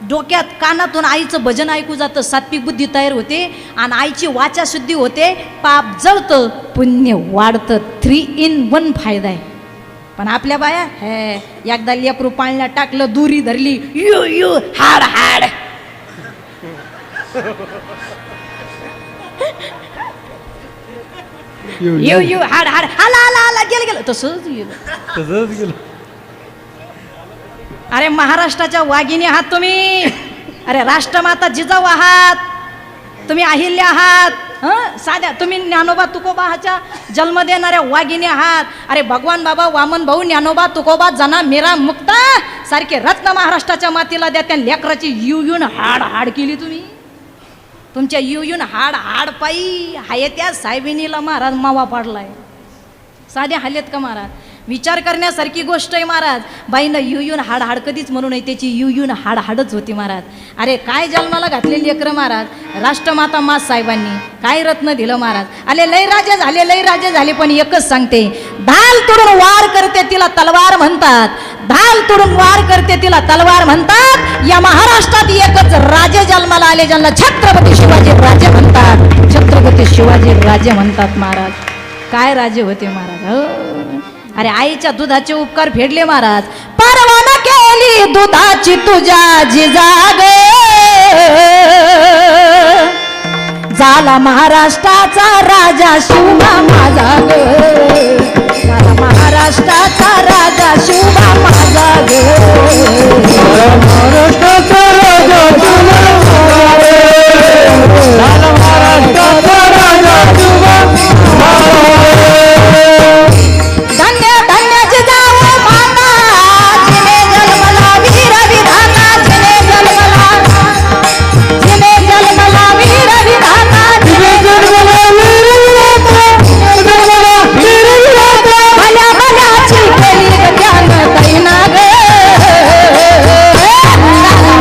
डोक्यात कानातून आईचं भजन ऐकू जातं, सात्विक बुद्धी तयार होते, आणि आईची वाचा शुद्धी होते, पाप जळतं, पुण्य वाढतं. 3 in 1 फायदा आहे. पण आपल्या बाया एकदा लेकरू पाळण्यात टाकलं, दुरी धरली, यू हाड हाड, यू हाड हाड, आला गेलं तसंच गेलं. अरे महाराष्ट्राच्या वाघिणी आहात तुम्ही, अरे राष्ट्रमाता जिजाऊ आहात तुम्ही, अहिल्या आहात, साध्या तुम्ही ज्ञानोबा तुकोबाच्या जन्म देणाऱ्या वाघिणी आहात. अरे भगवान बाबा, वामन भाऊ, ज्ञानोबा तुकोबा, जना मीरा मुक्ता सारखे रत्न महाराष्ट्राच्या मातीला द्या. त्या लेकराची युन हाड केली तुम्ही. तुमच्या युन हाड पायी हाय त्या साहेबिनीला महाराज मावा पाडलाय. साध्या हालेत का महाराज, विचार करण्यासारखी गोष्ट आहे महाराज. बाईनं युन हाड कधीच म्हणू नये, त्याची युन हाडच होती महाराज. अरे काय जन्माला घातले लेकरं महाराज, राष्ट्रमाता मास साहेबांनी काय रत्न दिलं महाराज. आले लय राजे झाले, पण एकच सांगते, ढाल तोडून वार करते तिला तलवार म्हणतात, ढाल तोडून वार करते तिला तलवार म्हणतात. या महाराष्ट्रात एकच राजे जन्माला आले, ज्यांना छत्रपती शिवाजी राजे म्हणतात, छत्रपती शिवाजी राजे म्हणतात महाराज. काय राजे होते महाराज हो. अरे आईच्या दुधाचे उपकार फेडले महाराज. परवाना केली दुधाची तुझ्या जिजाग, झाला महाराष्ट्राचा राजा शिवबा माझा ग, झाला महाराष्ट्राचा राजा शिवबा माझा ग, महाराष्ट्राचा राजा शिवबा, झाला महाराष्ट्राचा राजा शिवबा. धन्य धन्य जिजाऊ माता, जिने जन्मला वीर विधाता, जिने जन्मला वीर विधाता, जिने जन्मला वीर विधाता, भल्या भल्याची केली ज्ञान दैना ग,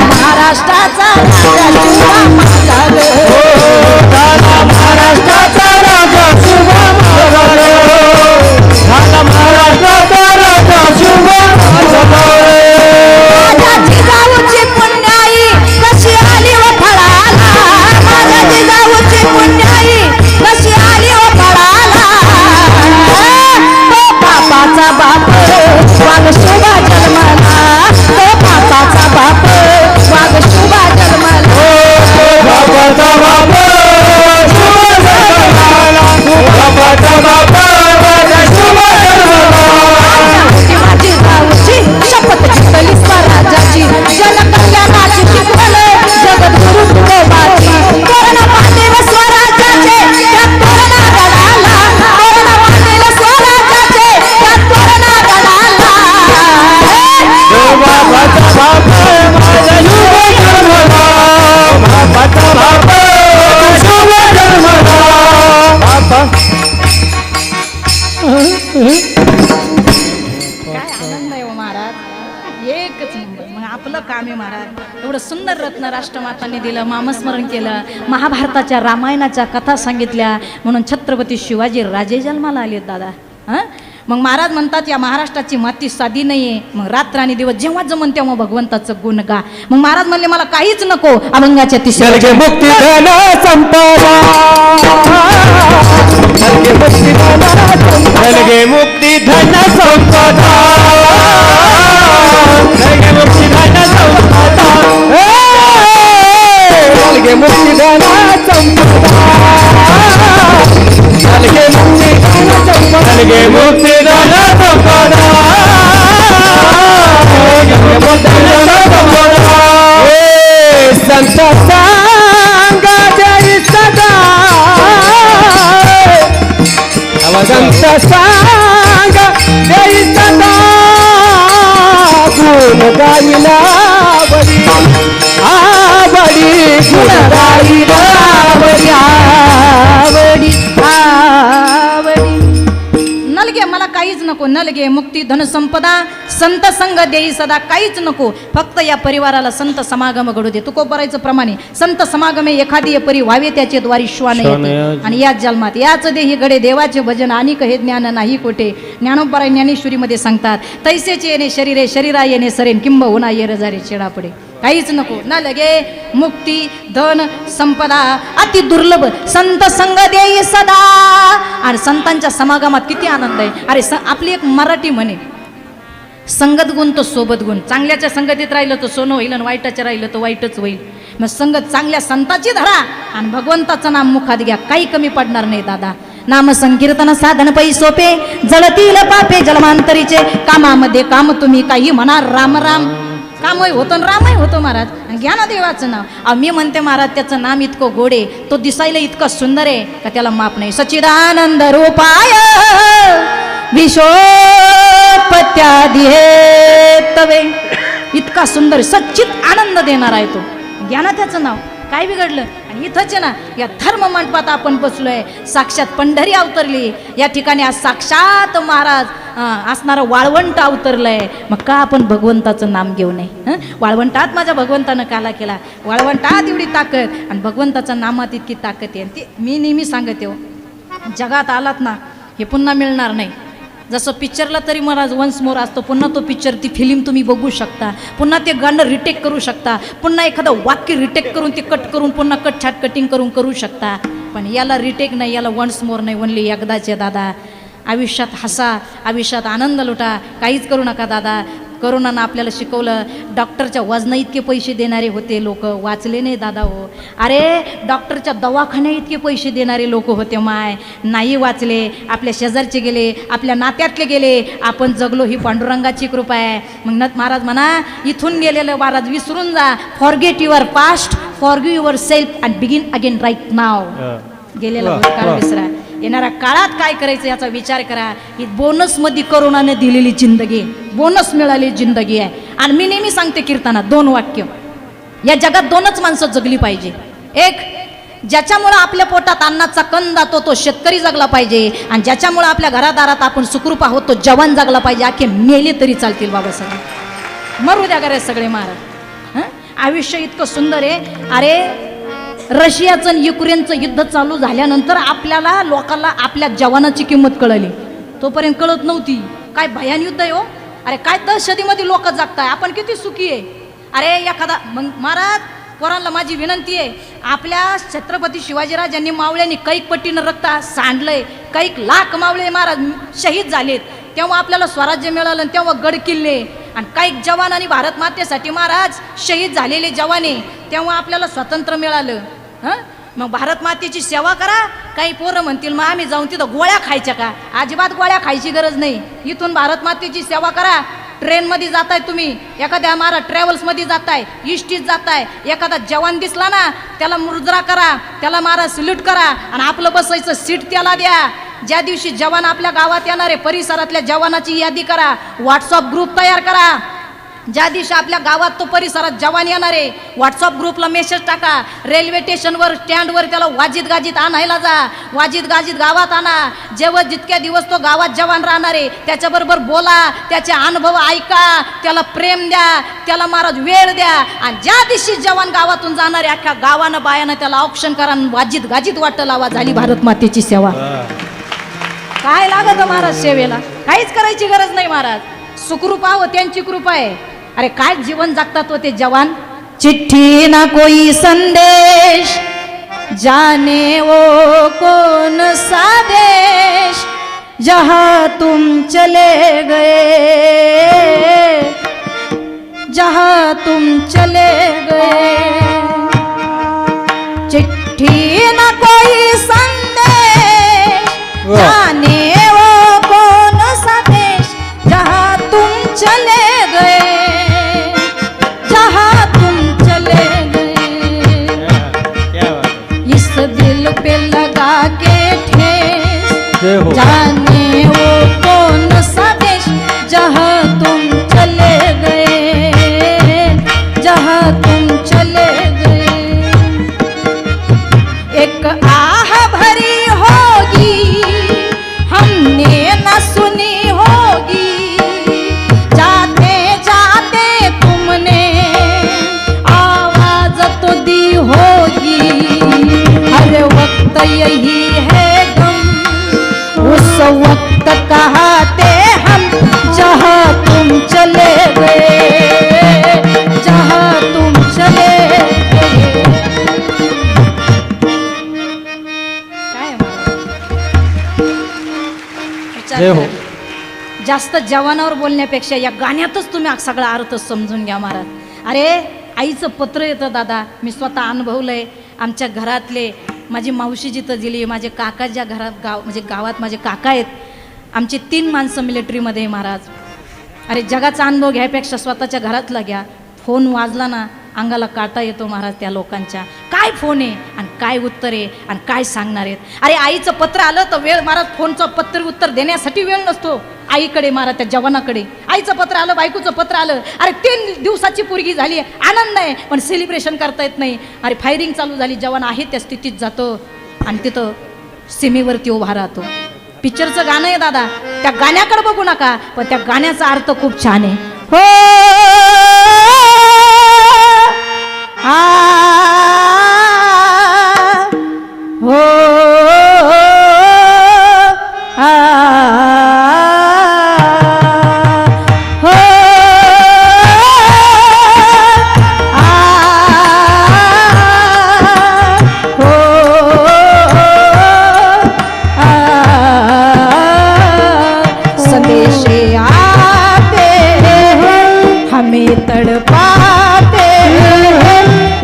महाराष्ट्राचा राजा शिवबा माझा ग, झाला महाराष्ट्राचा राजा शिवबा माझा ग, झाला महाराष्ट्राचा राजा शिवबा माझा ग. माझ्या जिजाऊची पुण्याई कशी आली व फळाला, माझ्या जिजाऊची पुण्याई कशी आली व फळाला, तो बापाचा बाप वाघ शुभा जन्मला, तो बापाचा बाप वाघ शुभा जन्मला, बाबाचा बाप शिवबा जन्मला, बाबाचा बाप शिवबा जन्मला. माझी जिजाऊची शपथ घेतली स्वराज्याची, जनकल्याणाची शिकवण जगद्गुरु तुकोबाची, तोरणा बांधेल स्वराज्याचे त्या तोरणा गडाला, तोरणा बांधेल स्वराज्याचे त्या तोरणा गडाला, बाबाचा बाप माझा शिवबा जन्मला, बाबाचा बाप शिवबा जन्मला. बाबा काय आनंद आहे हो महाराज, एकच नंबर. मग आपलं काम आहे महाराज, एवढं सुंदर रत्न राष्ट्रमातांनी दिलं, नामस्मरण केलं, महाभारताच्या रामायणाच्या कथा सांगितल्या, म्हणून छत्रपती शिवाजी राजे जन्माला आले दादा. हां मग महाराज म्हणतात या महाराष्ट्राची माती साधी नाहीये, मग रात्र आणि दिवस जेव्हा जमन तेव्हा भगवंताचं गुण गा. मग महाराज म्हणले मला काहीच नको, अभंगाच्या तिसऱ्या नरके मुक्ती धन संपदा, नरके मुक्ती धन संपदा, नरके मुक्ती धन संपदा, नरके मुक्ती धन संपदा, नरके मुक्ती धन संपदा, नरके मुक्ती धन संपदा, नरके मुक्ती धन संपदा, नरके मुक्ती धन संपदा. संत सांगा जय सदा, संत सांगा जय सदा, गुण गायला बरी आवडी, गुण गायला बरी आवडी आवडी. नलगे मला काहीच नको, नलगे मुक्ती धन संपदा, संत संग देई सदा, काहीच नको, फक्त या परिवाराला संत समागम घडू दे. तुकोबरायचं प्रमाणे संत समागमे एखादी परी व्हावे त्याचे द्वारी श्वान येते, आणि याच जन्मात याच देही घडे देवाचे भजन, आणि हे ज्ञान नाही कोठे. ज्ञानोबराय ज्ञानेश्वरीमध्ये सांगतात, तैसेचे येणे शरीरे शरीरा येणे सरेन, किंब होना ये रजारे छेडा पडे. काहीच नको, न लगे मुक्ती धन संपदा अति दुर्लभ, संत संग देई सदा. आणि संतांच्या समागमात किती आनंद आहे. अरे आपली एक मराठी म्हणे, संगत गुण तो सोबत गुण. चांगल्याच्या संगतीत राहिलं तर सोनं होईल, आणि वाईटाच्या राहिलं तर वाईटच होईल. मग संगत चांगल्या संताची धरा, आणि भगवंताचं नाम मुखात घ्या, काही कमी पडणार नाही दादा. नाम संकीर्तन साधन पै सोपे, जळतील पापे जलमांतरीचे, कामामध्ये काम तुम्ही काही म्हणा, राम राम कामही होतं आणि रामही होतो महाराज. आणि घ्या ना देवाचं नाव. अहो मी म्हणते महाराज, त्याचं नाम इतकं गोड आहे, तो दिसायला इतकं सुंदर आहे का त्याला माप नाही. सच्चिदानंद रूपाय विश्वोत्पत्त्यादि हेतवे, इतका सुंदर सच्चित आनंद देणार आहे तो. घ्या ना त्याचं नाव, काय बिघडलं. आणि इथंच आहे ना, या धर्म मंडपात आपण बसलोय, साक्षात पंढरी अवतरली या ठिकाणी. आज साक्षात महाराज असणारं वाळवंट अवतरलंय. मग का आपण भगवंताचं नाम घेऊ नये. वाळवंटात माझ्या भगवंतानं काला केला, वाळवंटात एवढी ताकद, आणि भगवंताच्या नामात इतकी ताकद आहे. ती मी नेहमी सांगते हो, जगात आलात ना हे पुन्हा मिळणार नाही. जसं पिक्चरला तरी महाराज वन्स मोर असतो, पुन्हा तो पिक्चर ती फिल्म तुम्ही बघू शकता, पुन्हा ते गाणं रिटेक करू शकता, पुन्हा एखादं वाक्य रिटेक करून ते कट करून पुन्हा कट छाट कटिंग करून करू शकता. पण याला रिटेक नाही, याला वन्स मोर नाही, ओनली एकदाचे दादा. आयुष्यात हसा, आयुष्यात आनंद लुटा, काहीच करू नका दादा. करोनानं आपल्याला शिकवलं. डॉक्टरच्या वजना इतके पैसे देणारे होते लोक, वाचले नाही दादा हो. अरे डॉक्टरच्या दवाखान्या इतके पैसे देणारे लोक होते माय, नाही वाचले. आपल्या शेजारचे गेले, आपल्या नात्यातले गेले, आपण जगलो, ही पांडुरंगाची कृपा आहे. मग महाराज म्हणा, इथून गेलेलं महाराज विसरून जा. Forget your past, forgive your self and begin again right now. गेलेला भूतकाळ विसरा. येणाऱ्या काळात काय करायचं याचा विचार करा. ही बोनसमध्ये करोनाने दिलेली जिंदगी, बोनस मिळाली जिंदगी आहे. आणि मी नेहमी सांगते कीर्तनात 2 वाक्य, या जगात 2च माणसं जगली पाहिजे. एक, ज्याच्यामुळं आपल्या पोटात अन्नाचा कण जातो तो शेतकरी जगला पाहिजे, आणि ज्याच्यामुळं आपल्या घरादारात आपण सुखरूप आहोत तो जवान जगला पाहिजे. आखे मेले तरी चालतील बाबा, सगळे मरू द्या करे सगळे महाराज. आयुष्य इतकं सुंदर आहे. अरे रशियाचं आणि युक्रेनचं युद्ध चालू झाल्यानंतर आपल्याला लोकांना आपल्या जवानाची किंमत कळली. तोपर्यंत कळत नव्हती. काय भयान युद्ध आहे हो. अरे काय दहशतीमध्ये लोक जगताय, आपण किती सुखी आहे. अरे एखादा मग महाराज, पोरांना माझी विनंती आहे, आपल्या छत्रपती शिवाजीराजांनी मावळ्यांनी कैक पट्टीनं रक्त सांडलंय, कैक लाख मावळे महाराज शहीद झालेत, तेव्हा आपल्याला स्वराज्य मिळालं, तेव्हा गड किल्ले. आणि काही जवानांनी भारत मातेसाठी महाराज शहीद झालेले जवाने, तेव्हा आपल्याला स्वातंत्र्य मिळालं. मग भारत मातेची सेवा करा. काही पोरं म्हणतील मग आम्ही जाऊन तिथं गोळ्या खायच्या का? अजिबात गोळ्या खायची गरज नाही. इथून भारत मातेची सेवा करा. ट्रेनमध्ये जाताय तुम्ही, एखाद्या महाराज ट्रॅव्हल्समध्ये जाताय, इष्टीत जाताय, एखादा जवान दिसला ना त्याला मुजरा करा, त्याला महाराज सल्यूट करा, आणि आपलं बसायचं सीट त्याला द्या. ज्या दिवशी जवान आपल्या गावात येणार आहे, परिसरातल्या जवानाची यादी करा, व्हॉट्सअप ग्रुप तयार करा. ज्या दिवशी आपल्या गावात तो परिसरात जवान येणार आहे, व्हॉट्सअप ग्रुपला मेसेज टाका. रेल्वे स्टेशनवर, स्टँडवर त्याला वाजीत गाजीत आणायला जा, वाजीत गाजीत गावात आणा. जेव्हा जितक्या दिवस तो गावात जवान राहणार आहे त्याच्याबरोबर बोला, त्याचे अनुभव ऐका, त्याला प्रेम द्या, त्याला महाराज वेळ द्या. आणि ज्या दिवशी जवान गावातून जाणार आहे, अख्ख्या गावानं बायानं त्याला ऑप्शन करा, वाजीत गाजीत वाट लावा. झाली भारत मातेची सेवा. काय लागत महाराज सेवेला? काहीच करायची गरज नाही महाराज. सुखरूप आहो, त्यांची कृपा आहे. अरे काय जीवन जगतात होते जवान. चिट्ठी ना कोई संदेश, जाने वो कौन सा देश, जहां तुम चले गए, जहां तुम चले गए. चिट्ठी ना कोई संदेश, जाने वो कौन सा देश, जहां तुम चले गए, जहां तुम चले गए. इस दिल पे लगा के ठेस, जाने वो कौन सा देश, जहां तुम चले गए, जहां तुम चले गए. एक आह भरी होगी हमने न सुनी होगी, जाते जाते तुमने आवाज तो दी होगी. हर वक्त यही है गम, उस वक्त कहते हम, जहां तुम चले गए, जहां तुम चले गए. जास्त जवानावर बोलण्यापेक्षा या गाण्यातच तुम्ही सगळा अर्थ समजून घ्या महाराज. अरे आईचं पत्र येतं दादा, मी स्वतः अनुभवलंय. आमच्या घरातले, माझी मावशी जिथं दिली, माझे काका ज्या घरात म्हणजे गावात माझे काका आहेत, आमचे 3 माणसं मिलिटरीमध्ये महाराज. अरे जगाचा अनुभव घ्यायपेक्षा स्वतःच्या घरातला घ्या. फोन वाजला ना अंगाला काटा येतो महाराज त्या लोकांच्या. काय फोन आहे आणि काय उत्तर आहे आणि काय सांगणार आहेत. अरे आईचं पत्र आलं तर वेळ महाराज, फोनचं पत्र उत्तर देण्यासाठी वेळ नसतो आईकडे महाराज, त्या जवानाकडे. आईचं पत्र आलं, बायकोचं पत्र आलं, अरे 3 दिवसाची पोरगी झाली, आनंद आहे पण सेलिब्रेशन करता येत नाही. अरे फायरिंग चालू झाली, जवान आहे त्या स्थितीत जातो आणि तिथं सीमेवरती उभा राहतो. पिक्चरचं गाणं आहे दादा, त्या गाण्याकडे बघू नका, पण त्या गाण्याचा अर्थ खूप छान आहे. हो हो हो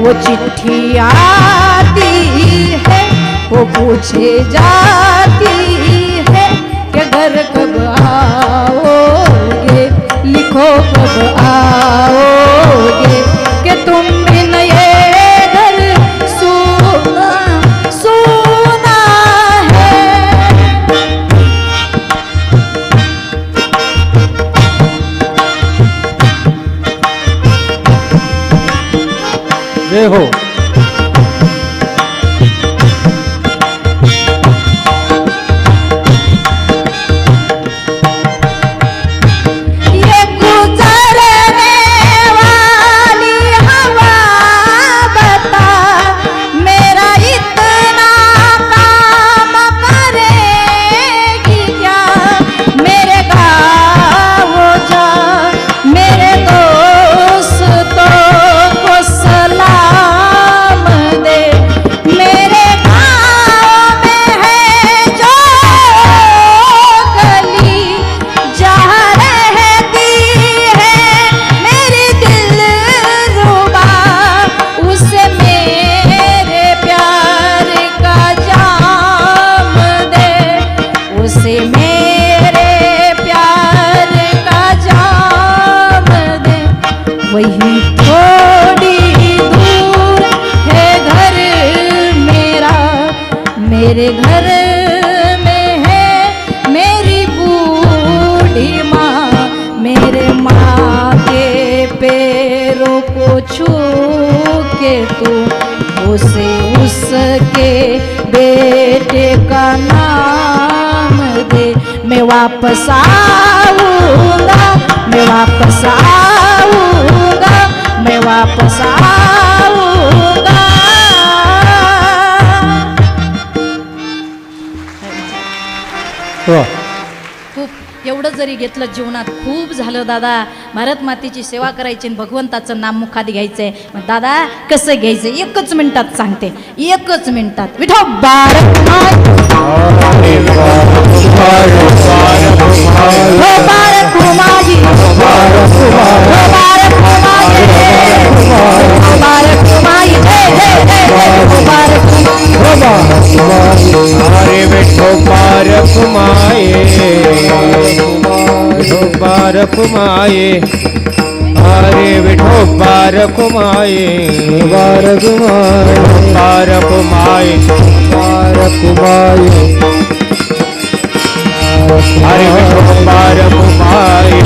वो चिट्ठी आती है, वो पूछे जाती है कि घर कब आओगे, लिखो कब आओगे, कि तुम बिन ये घर सूना सूना है। जय हो। ये गुजरने वाली हवा बता, मेरा इतना काम करेगी क्या, मेरे गाँव जा, मेरे दोस्तों को सलाम दे, मेरे गाँव में है जो गली, जहाँ रहती है मेरी दिलरुबा, उसे मेरे प्यार का जाम दे, उसे मेरे प्यार का जाम दे। वही थोड़ी दूर है घर मेरा, मेरे घर में है मेरी बूढ़ी माँ, मेरे माँ के पैरों को छू के तू उसे उसके बेटे का नाम दे। मैं वापस आऊँगा, मैं वापस आऊँगा, मैं वापस आऊँगा। वाह. खूप एवढं जरी घेतलं जीवनात खूप झालं दादा. भारत मातेची सेवा करायची आणि भगवंताचं नाम मुखात घ्यायचंय. मग दादा कसं घ्यायचं एकच मिनिटात सांगते, एकच मिनिटात. विठोबा हरे विठोबा रखुमाये, विठोबा रखुमाये, हरे विठोबा रखुमाये, विठोबा रखुमाये, हरे विठोबा रखुमाये,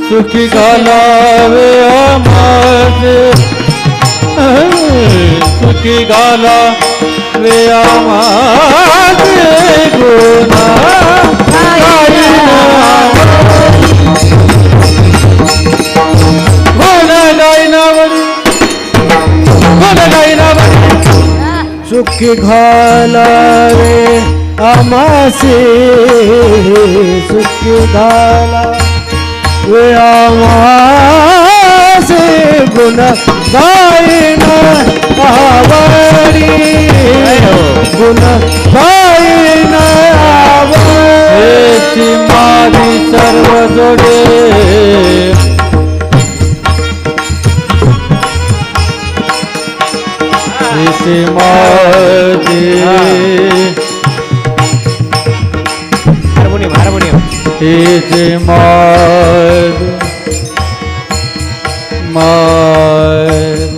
सुखी गालावे आमाजे, सुखी गाला वे आमाजे गुना सुखी घालावे आमासे, सुखी घाला वे आमासे गुना गायना आवरी, गुना गायना आवरी मारी सर्व जोडे, इसे मारी हार्मोनियम हार्मोनियम इसे मारी मारी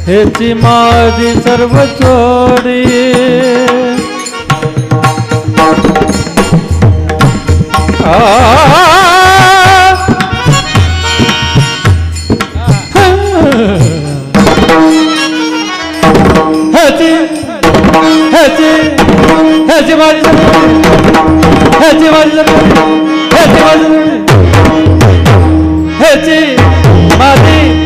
हेची माझी सर्व चोरी, हेची हेची ह्याची माझी ह्याची माझी ह्याची माझी ह्याची माझी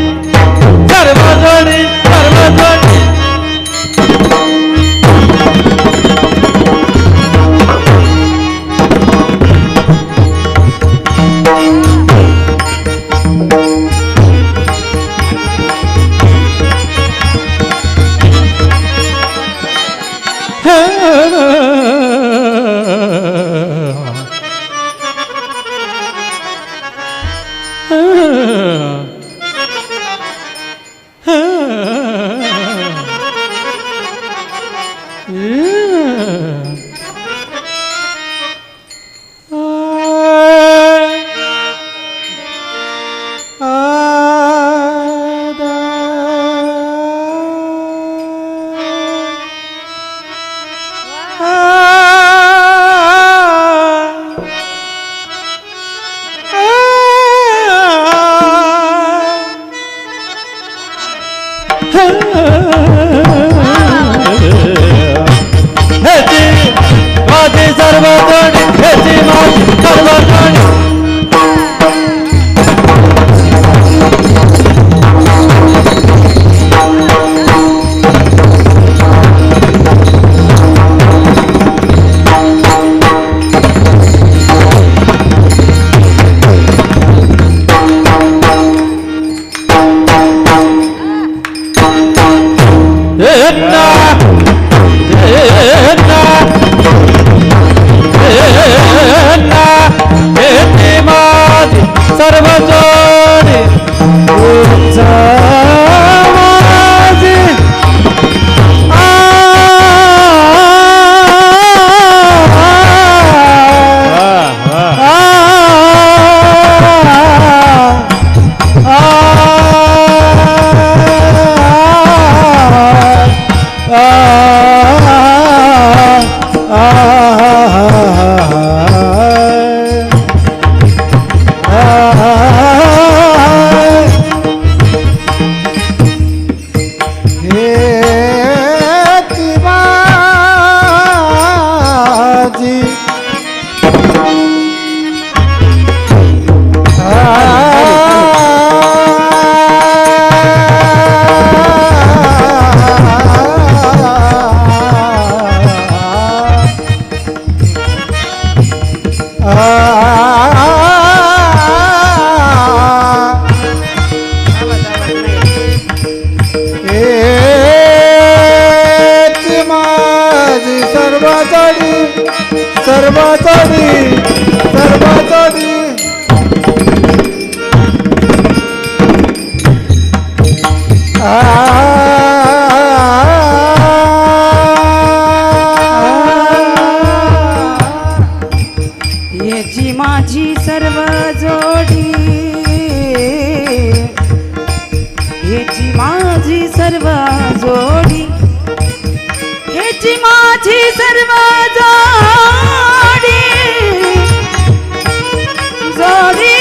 सर्वजणी सर्वजणी याची माझी सर्व जोडी याची माझी सर्व जोडी याची माझी सर्व जोडी जोडी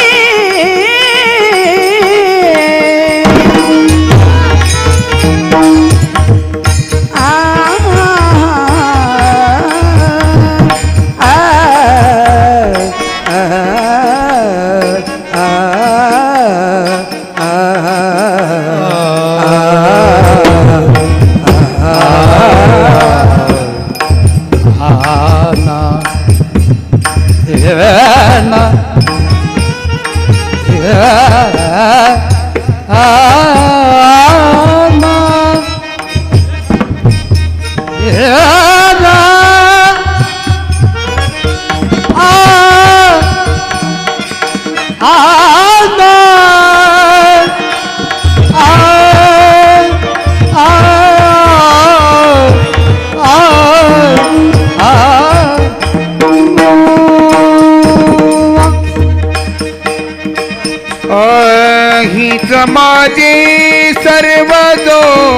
हीच माझी सर्व जोडी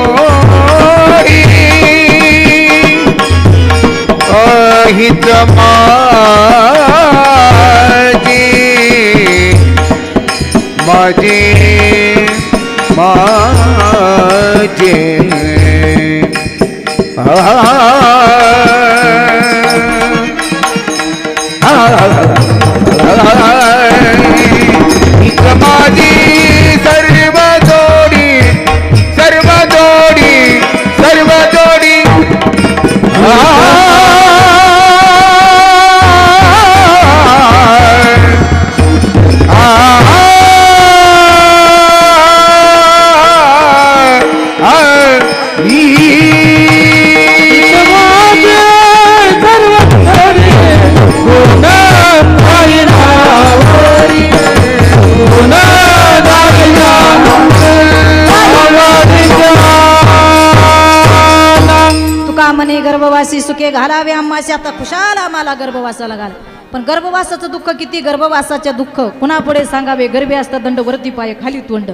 हीच माझी माझी म्हणे गर्भवासी सुखे घालावे आम्हाशी. आता खुशाल आम्हाला गर्भवासाला घाल. पण गर्भवासाचं दुःख किती, गर्भवासाच्या दुःख कुणापुढे सांगावे. गर्भे असता दंड वरती पाय खाली तोंड.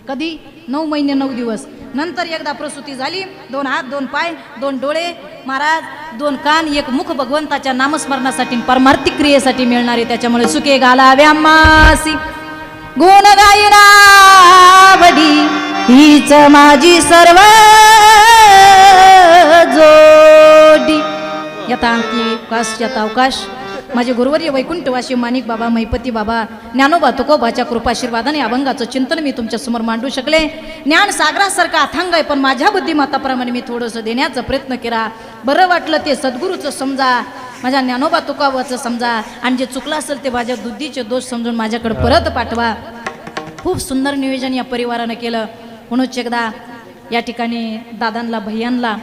कधी 9 महिने 9 दिवस. नंतर एकदा प्रसूती झाली. 2 हात 2 पाय 2 डोळे महाराज 2 कान 1 मुख भगवंताच्या नामस्मरणासाठी परमार्थिक क्रियेसाठी मिळणारे. त्याच्यामुळे सुखे घालावे आम्हासी गुण गायना वडी हीच माझी सर्व जोडी. यथा अवकाश यथा अवकाश. माझे गुरुवर्य वैकुंठवासी माणिक बाबा महिपती बाबा ज्ञानोबा तुकोबाच्या कृपाशीर्वादाने अभंगाचं चिंतन मी तुमच्या समोर मांडू शकले. ज्ञान सागरासारखा अथांग आहे, पण माझ्या बुद्धिमत्ताप्रमाणे मी थोडंसं देण्याचा प्रयत्न केला. बरं वाटलं ते सद्गुरूचं समजा, माझ्या ज्ञानोबा तुकोबाचं समजा, आणि जे चुकलं असेल ते माझ्या बुद्धीचे दोष समजून माझ्याकडे परत पाठवा. खूप सुंदर नियोजन या परिवारानं केलं. पुनश्च एकदा या ठिकाणी दादांना भैयांना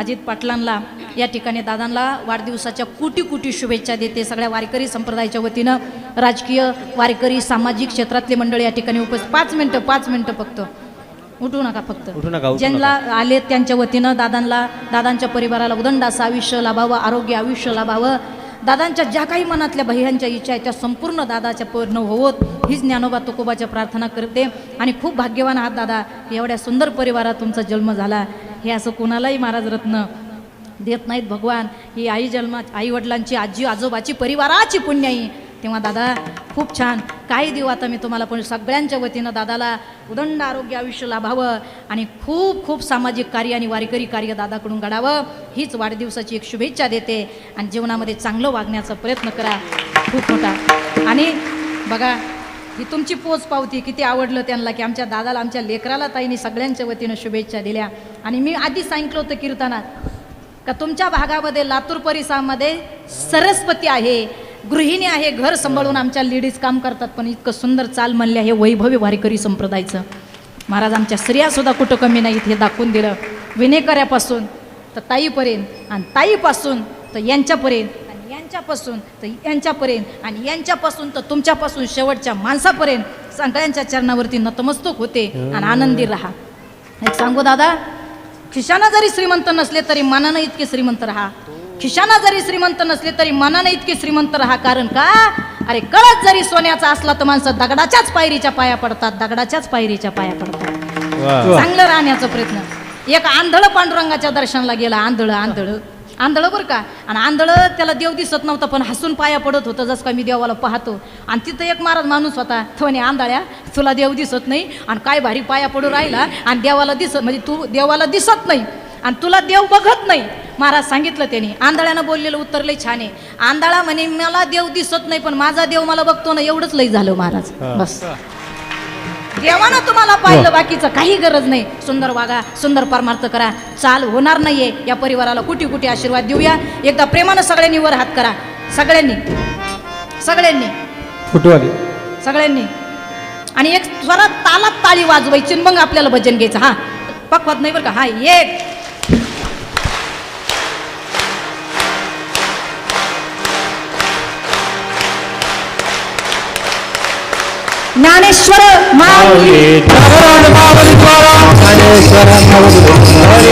अजित पाटलांना या ठिकाणी दादांना वाढदिवसाच्या कोटी कोटी शुभेच्छा देते. सगळ्या वारकरी संप्रदायाच्या वतीनं राजकीय वारकरी सामाजिक क्षेत्रातले मंडळी या ठिकाणी उपस्थित. 5 मिनिटं फक्त उठू नका. फक्त ज्यांना आले त्यांच्या वतीनं दादांना दादांच्या परिवाराला उदंड असं आयुष्य लाभावं, आरोग्य आयुष्य लाभावं. दादांच्या ज्या काही मनातल्या भैयांच्या इच्छा आहेत त्या संपूर्ण दादाच्या पूर्ण होवोत हीच ज्ञानोबा तुकोबाच्या प्रार्थना करते. आणि खूप भाग्यवान आहात दादा, एवढ्या सुंदर परिवारात तुमचा जन्म झाला. हे असं कोणालाही महाराज रत्न देत नाहीत भगवान. ही आई वडिलांची आजी आजोबाची परिवाराची पुण्याई. तेव्हा दादा खूप छान. काही देऊ आता मी तुम्हाला, पण सगळ्यांच्या वतीनं दादाला उदंड आरोग्य आयुष्य लाभावं आणि खूप खूप सामाजिक कार्य आणि वारकरी कार्य दादाकडून घडावं हीच वाढदिवसाची एक शुभेच्छा देते. आणि जीवनामध्ये चांगलं वागण्याचा प्रयत्न करा खूप मोठा. आणि बघा ही तुमची पोच पावती किती आवडलं त्यांना, की आमच्या दादाला आमच्या लेकराला ताईने सगळ्यांच्या वतीनं शुभेच्छा दिल्या. आणि मी आधी सांगितलं होतं कीर्तनात का तुमच्या भागामध्ये लातूर परिसरामध्ये सरस्वती आहे, गृहिणी आहे, घर सांभाळून आमच्या लेडीज काम करतात, पण इतकं सुंदर चाल म्हणले हे वैभवी वारकरी संप्रदायाचं. महाराज आमच्या स्त्रियासुद्धा कुठं कमी नाहीत हे दाखवून दिलं. विनेकऱ्यापासून तर ताईपर्यंत, आणि ताईपासून तर यांच्यापर्यंत, आणि यांच्यापासून तर यांच्यापर्यंत, आणि यांच्यापासून तर तुमच्यापासून शेवटच्या माणसापर्यंत सगळ्यांच्या चरणावरती नतमस्तक होते. आणि आनंदी राहा. एक सांगू दादा, खिशाना जरी श्रीमंत नसले तरी मनानं इतके श्रीमंत राहा. खिशाना जरी श्रीमंत नसले तरी मनानं इतके श्रीमंत राहा. कारण का, अरे कळत जरी सोन्याचा असला तर माणसं दगडाच्याच पायरीच्या पाया पडतात, दगडाच्याच पायरीच्या पाया पडतात. चांगलं राहण्याचा प्रयत्न. एक आंधळ पांडुरंगाच्या दर्शनाला गेला. आंधळ बरं का. आणि आंधळ त्याला देव दिसत नव्हता, पण हसून पाया पडत होतं जसं का मी देवाला पाहतो. आणि तिथं एक महाराज माणूस होता, तो म्हणे आंधळ्या तुला देव दिसत नाही आणि काय भारी पाया पडू राहिला, आणि देवाला दिसत म्हणजे तू देवाला दिसत नाही आणि तुला देव बघत नाही. महाराज सांगितलं त्यांनी. आंधळ्यानं बोललेलं उत्तर लई छान आहे. आंधळा म्हणे मला देव दिसत नाही पण माझा देव मला बघतो ना, एवढंच लई झालं महाराज. बस देवानं तुम्हाला पाहिलं, बाकीचं काही गरज नाही. सुंदर वागा, सुंदर परमार्थ करा. चाल होणार नाहीये. या परिवाराला कुठे कुठे आशीर्वाद देऊया. एकदा प्रेमानं सगळ्यांनी वर हात करा. सगळ्यांनी सगळ्यांनी. आणि एक स्वरात तालात ताळी वाजवायची, मग आपल्याला भजन घ्यायचं. हा पक्वत नाही बरं का. हा एक ज्ञानेश्वर माऊली ज्ञानेश्वर माऊली